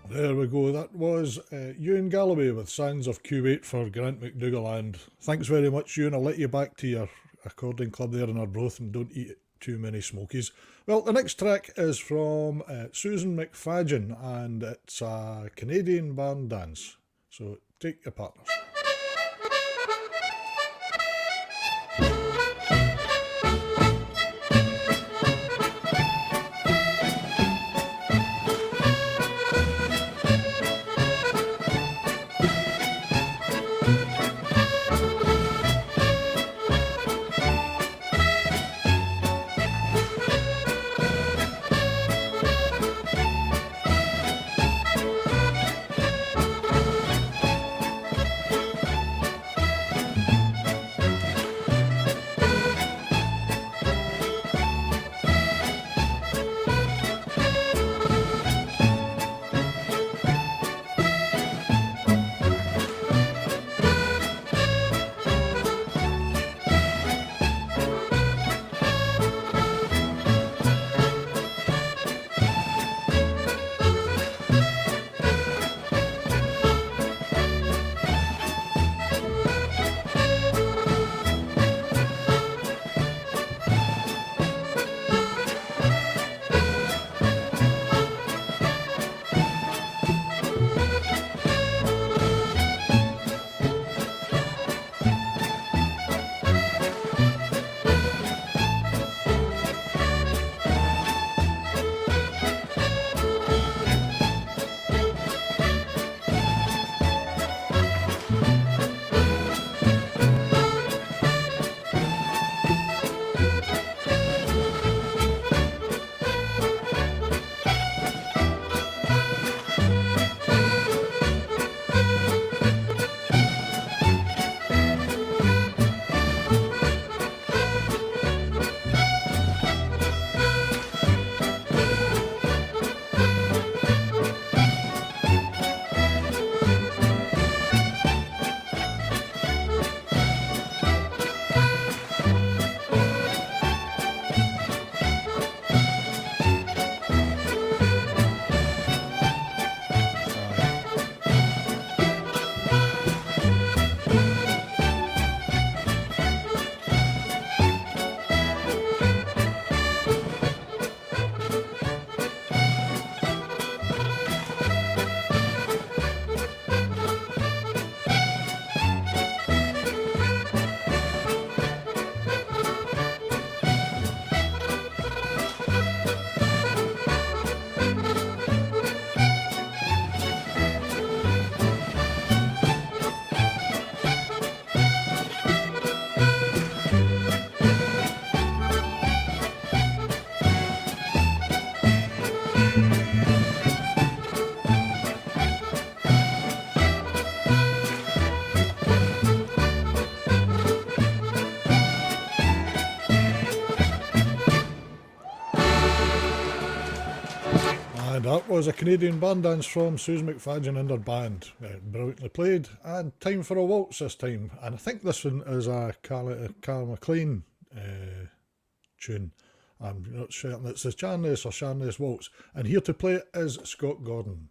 There we go, that was Ewan Galloway with Sands of Kuwait for Grant McDougall, and thanks very much Ewan. I'll let you back to your recording club there in Arbroath and don't eat too many smokies. Well, the next track is from Susan McFadgen and it's a Canadian barn dance, so take your partners. And that was a Canadian band dance from Susan McFadden and her band. Brilliantly played. And time for a waltz this time. And I think this one is a Carl McLean tune. I'm not certain it's the Charness or Charness Waltz. And here to play it is Scott Gordon.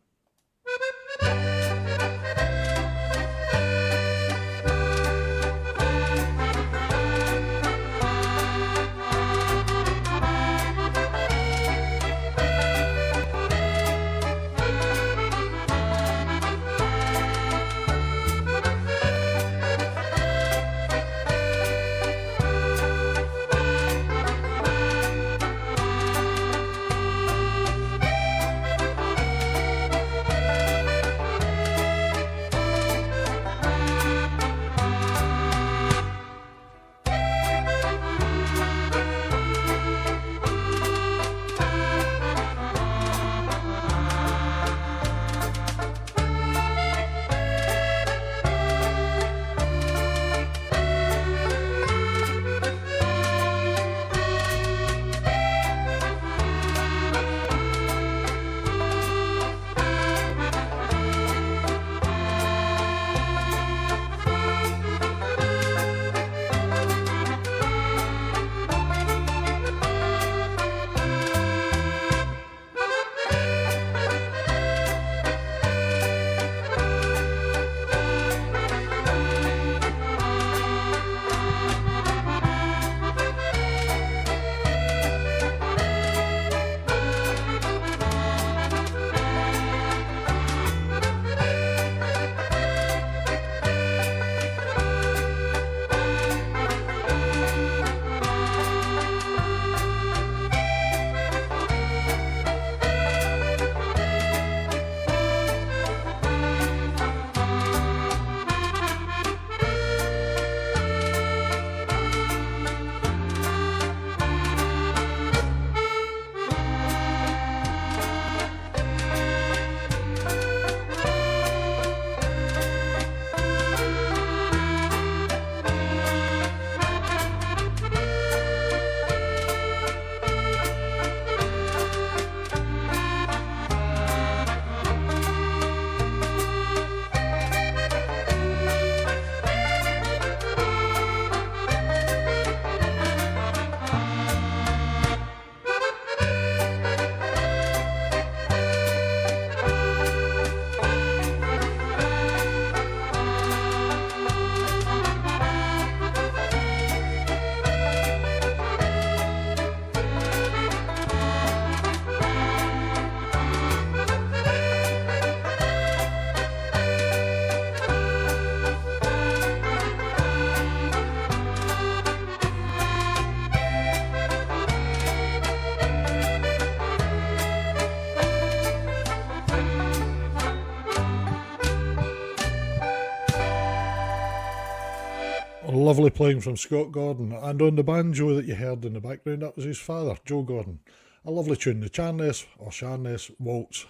Lovely playing from Scott Gordon, and on the banjo that you heard in the background, that was his father, Joe Gordon. A lovely tune, the Charness or Charness Waltz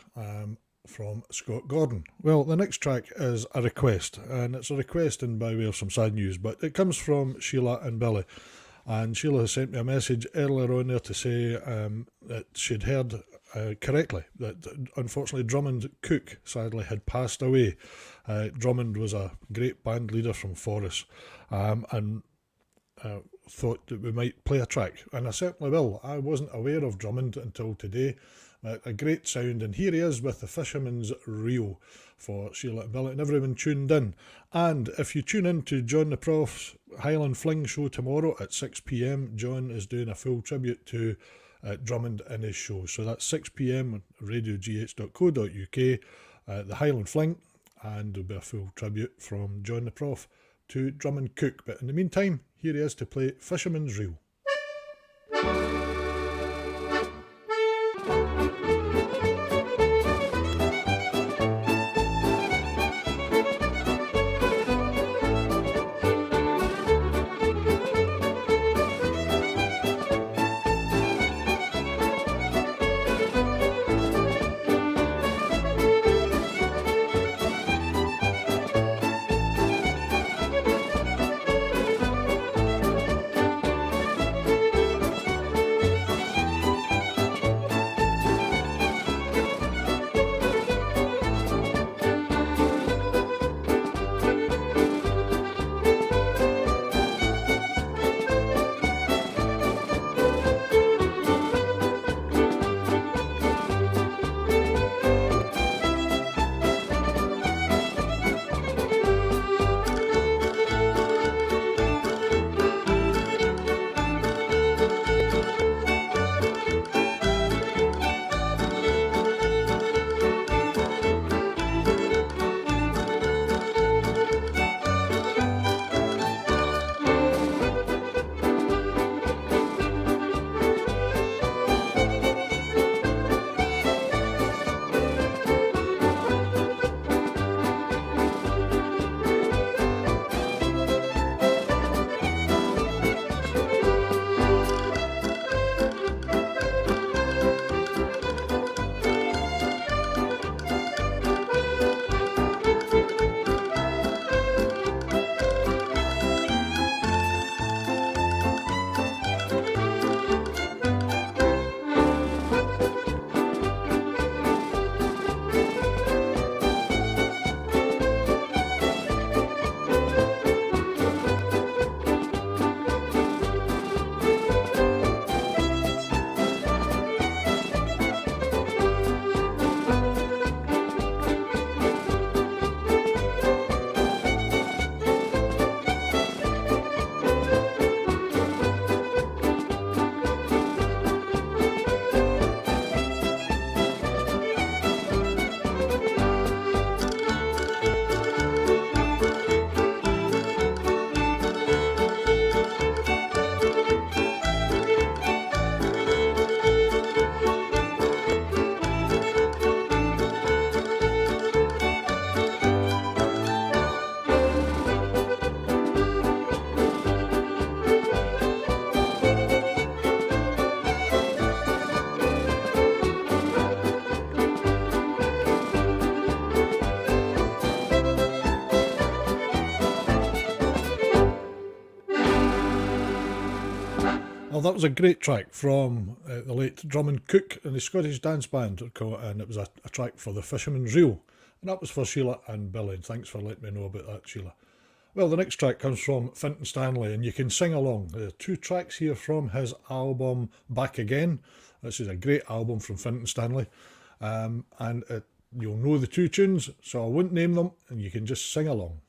from Scott Gordon. Well, the next track is a request, and it's a request in by way of some sad news, but it comes from Sheila and Billy. And Sheila has sent me a message earlier on there to say that she'd heard correctly that unfortunately Drummond Cook sadly had passed away. Drummond was a great band leader from Forres, and thought that we might play a track, and I certainly will. I wasn't aware of Drummond until today. A great sound, and here he is with the Fisherman's Reel for Sheila and Billy and everyone tuned in. And if you tune in to John the Prof's Highland Fling show tomorrow at 6 p.m, John is doing a full tribute to Drummond in his show. So that's 6 p.m. on radiogh.co.uk, the Highland Fling, and there'll be a full tribute from John the Prof to Drummond Cook. But in the meantime, here he is to play Fisherman's Reel. that was a great track from the late Drummond Cook and the Scottish Dance Band, and it was a track for the Fisherman's Reel. And that was for Sheila and Billy, and thanks for letting me know about that, Sheila. Well, the next track comes from Fintan Stanley, and you can sing along. There are 2 tracks here from his album Back Again. This is a great album from Fintan Stanley, and you'll know the 2 tunes, so I won't name them, and you can just sing along.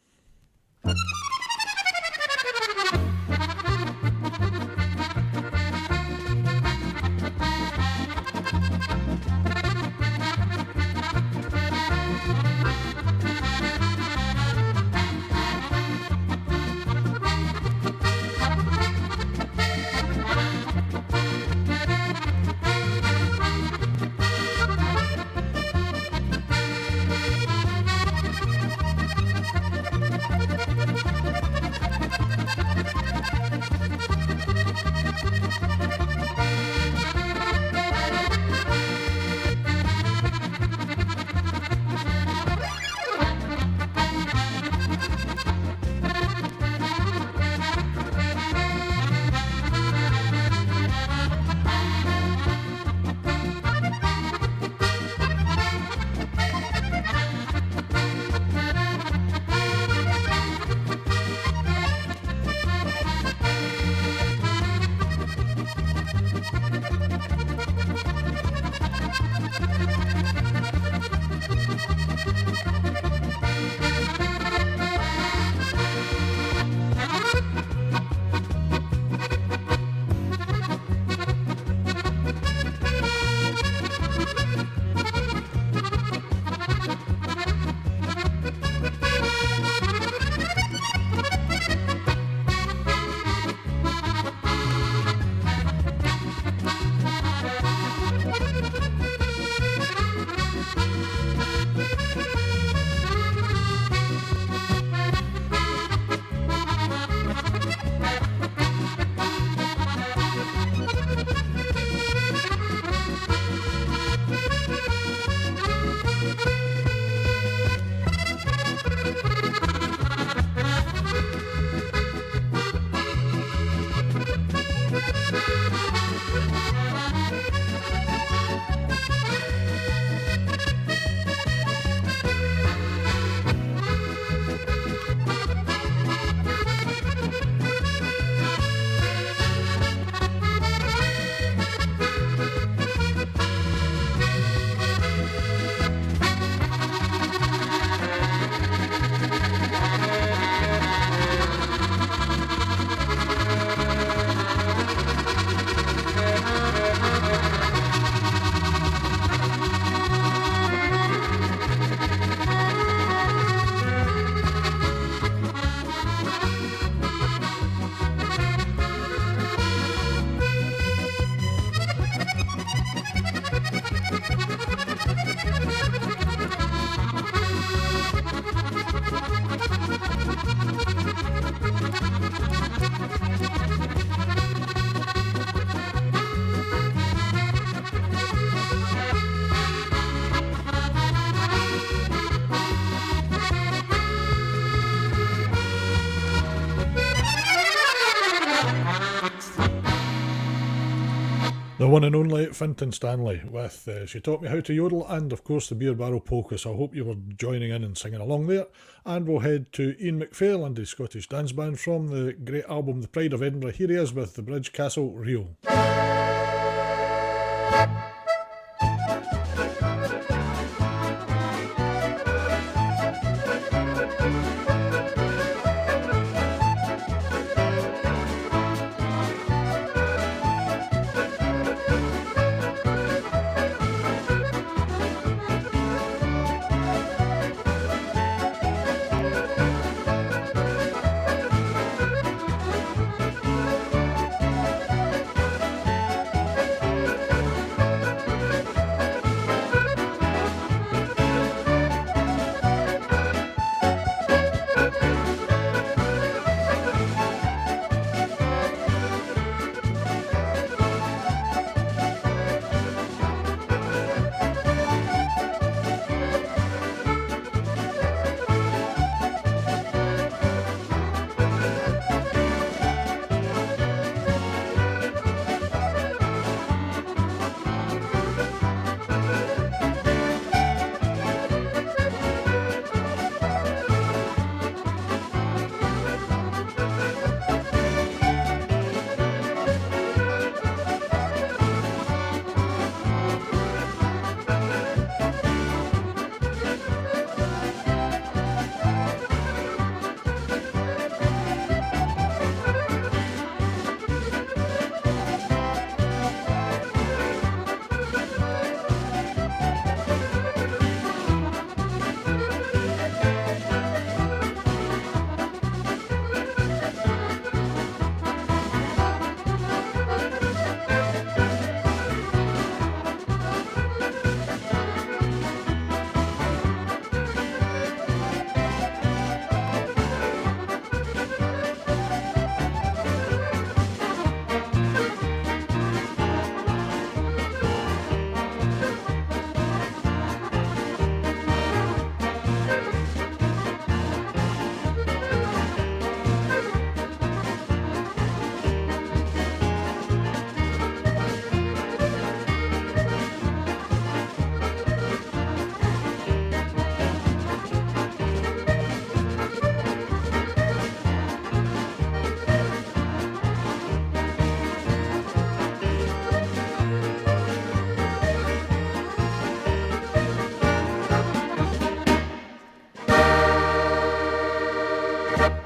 The one and only Fintan Stanley with She Taught Me How to Yodel and of course the Beer Barrel Polka, so I hope you were joining in and singing along there. And we'll head to Ian MacPhail and his Scottish Dance Band from the great album The Pride of Edinburgh. Here he is with the Bridge Castle Reel.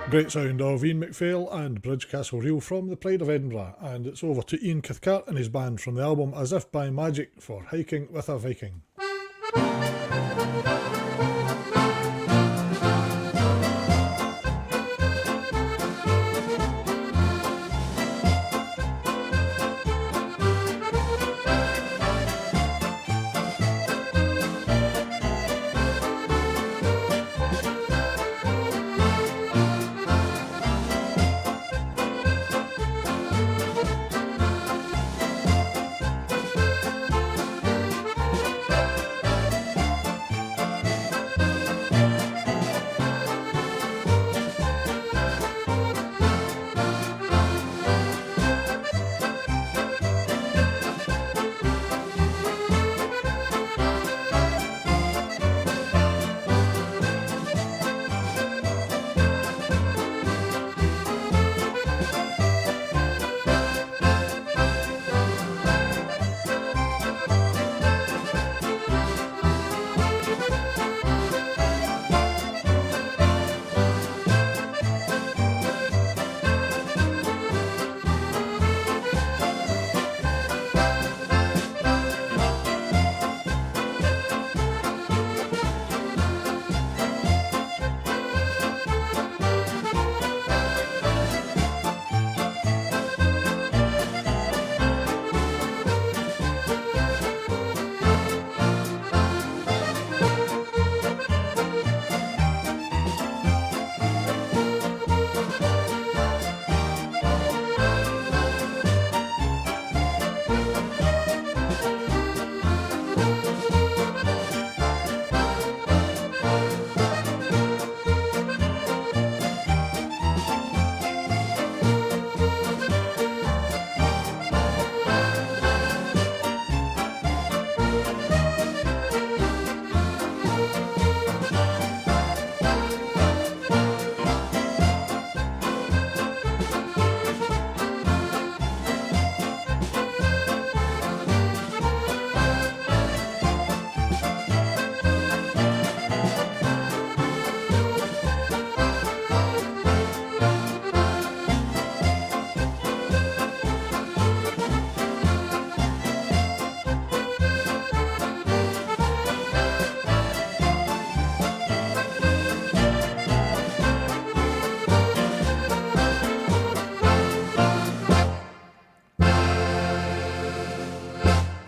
Great sound of Ian MacPhail and Bridge Castle Reel from The Pride of Edinburgh, and it's over to Ian Cathcart and his band from the album As If By Magic for Hiking with a Viking.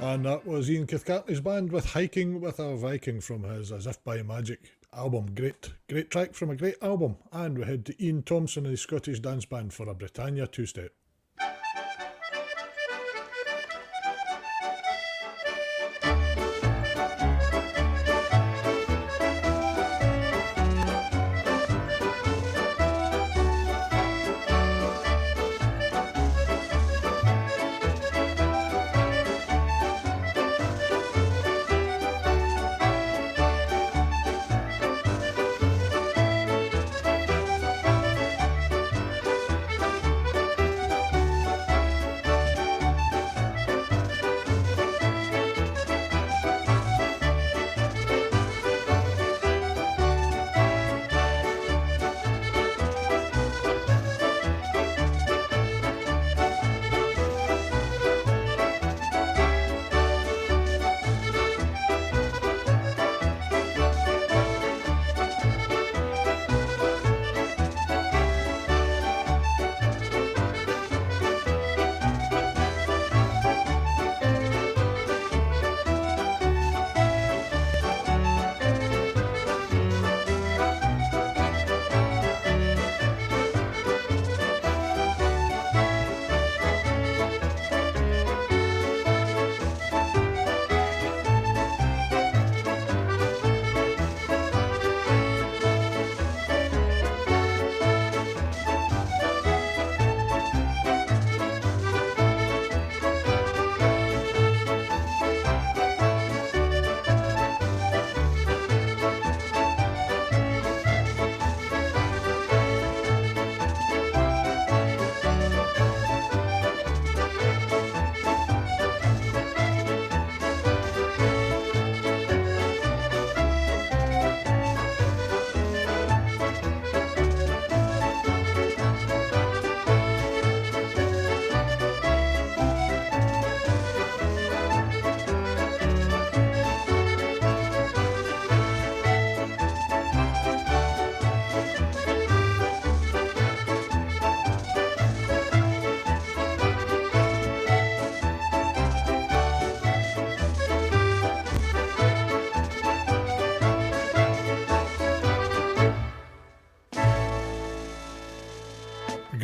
And that was Ian Cathcart's band with Hiking with a Viking from his As If By Magic album. Great track from a great album. And we head to Ian Thompson and the Scottish dance band for a Britannia two-step.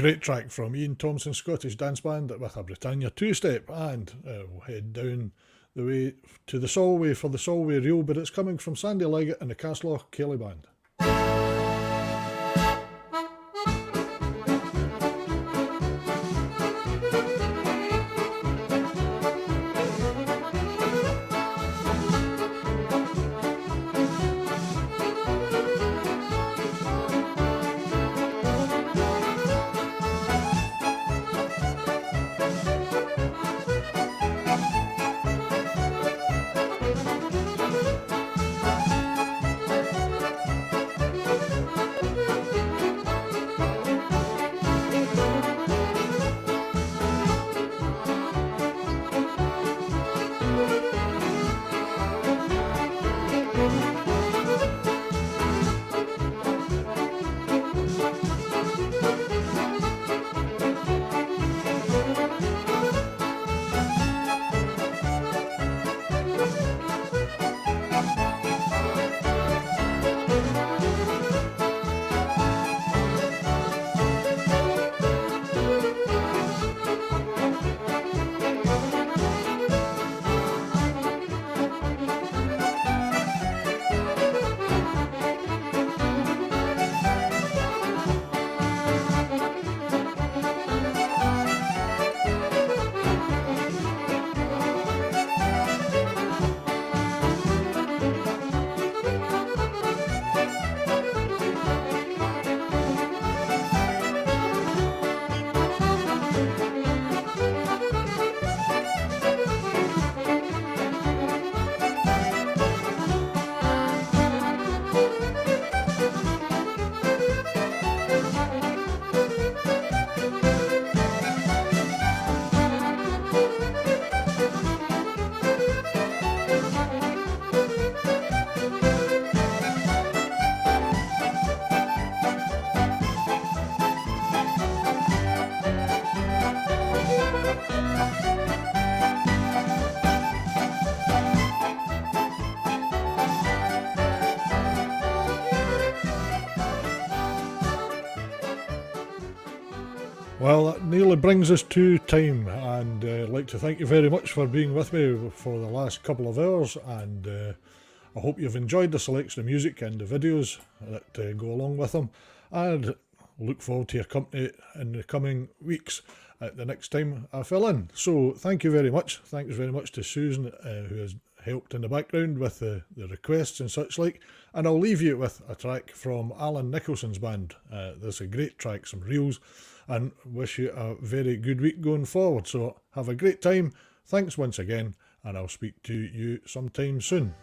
great track from Ian Thompson's Scottish Dance Band with a Britannia two-step, and we'll head down the way to the Solway for the Solway Reel, but it's coming from Sandy Leggett and the Castloch Kelly Band. Well, that nearly brings us to time, and I'd like to thank you very much for being with me for the last couple of hours, and I hope you've enjoyed the selection of music and the videos that go along with them, and look forward to your company in the coming weeks at the next time I fill in. So thank you very much. Thanks very much to Susan, who has helped in the background with the requests and such like, and I'll leave you with a track from Alan Nicholson's band. There's a great track, some reels, and wish you a very good week going forward. So have a great time. Thanks once again, and I'll speak to you sometime soon.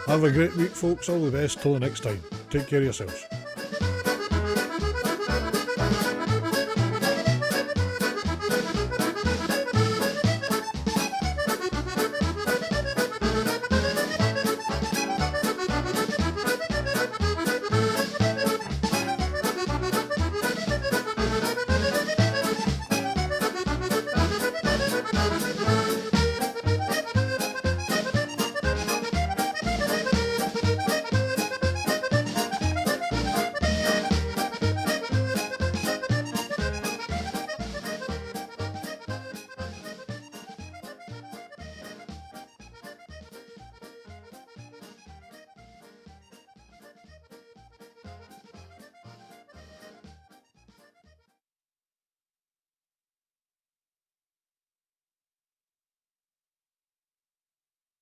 Have a great week, folks. All the best till the next time. Take care of yourselves.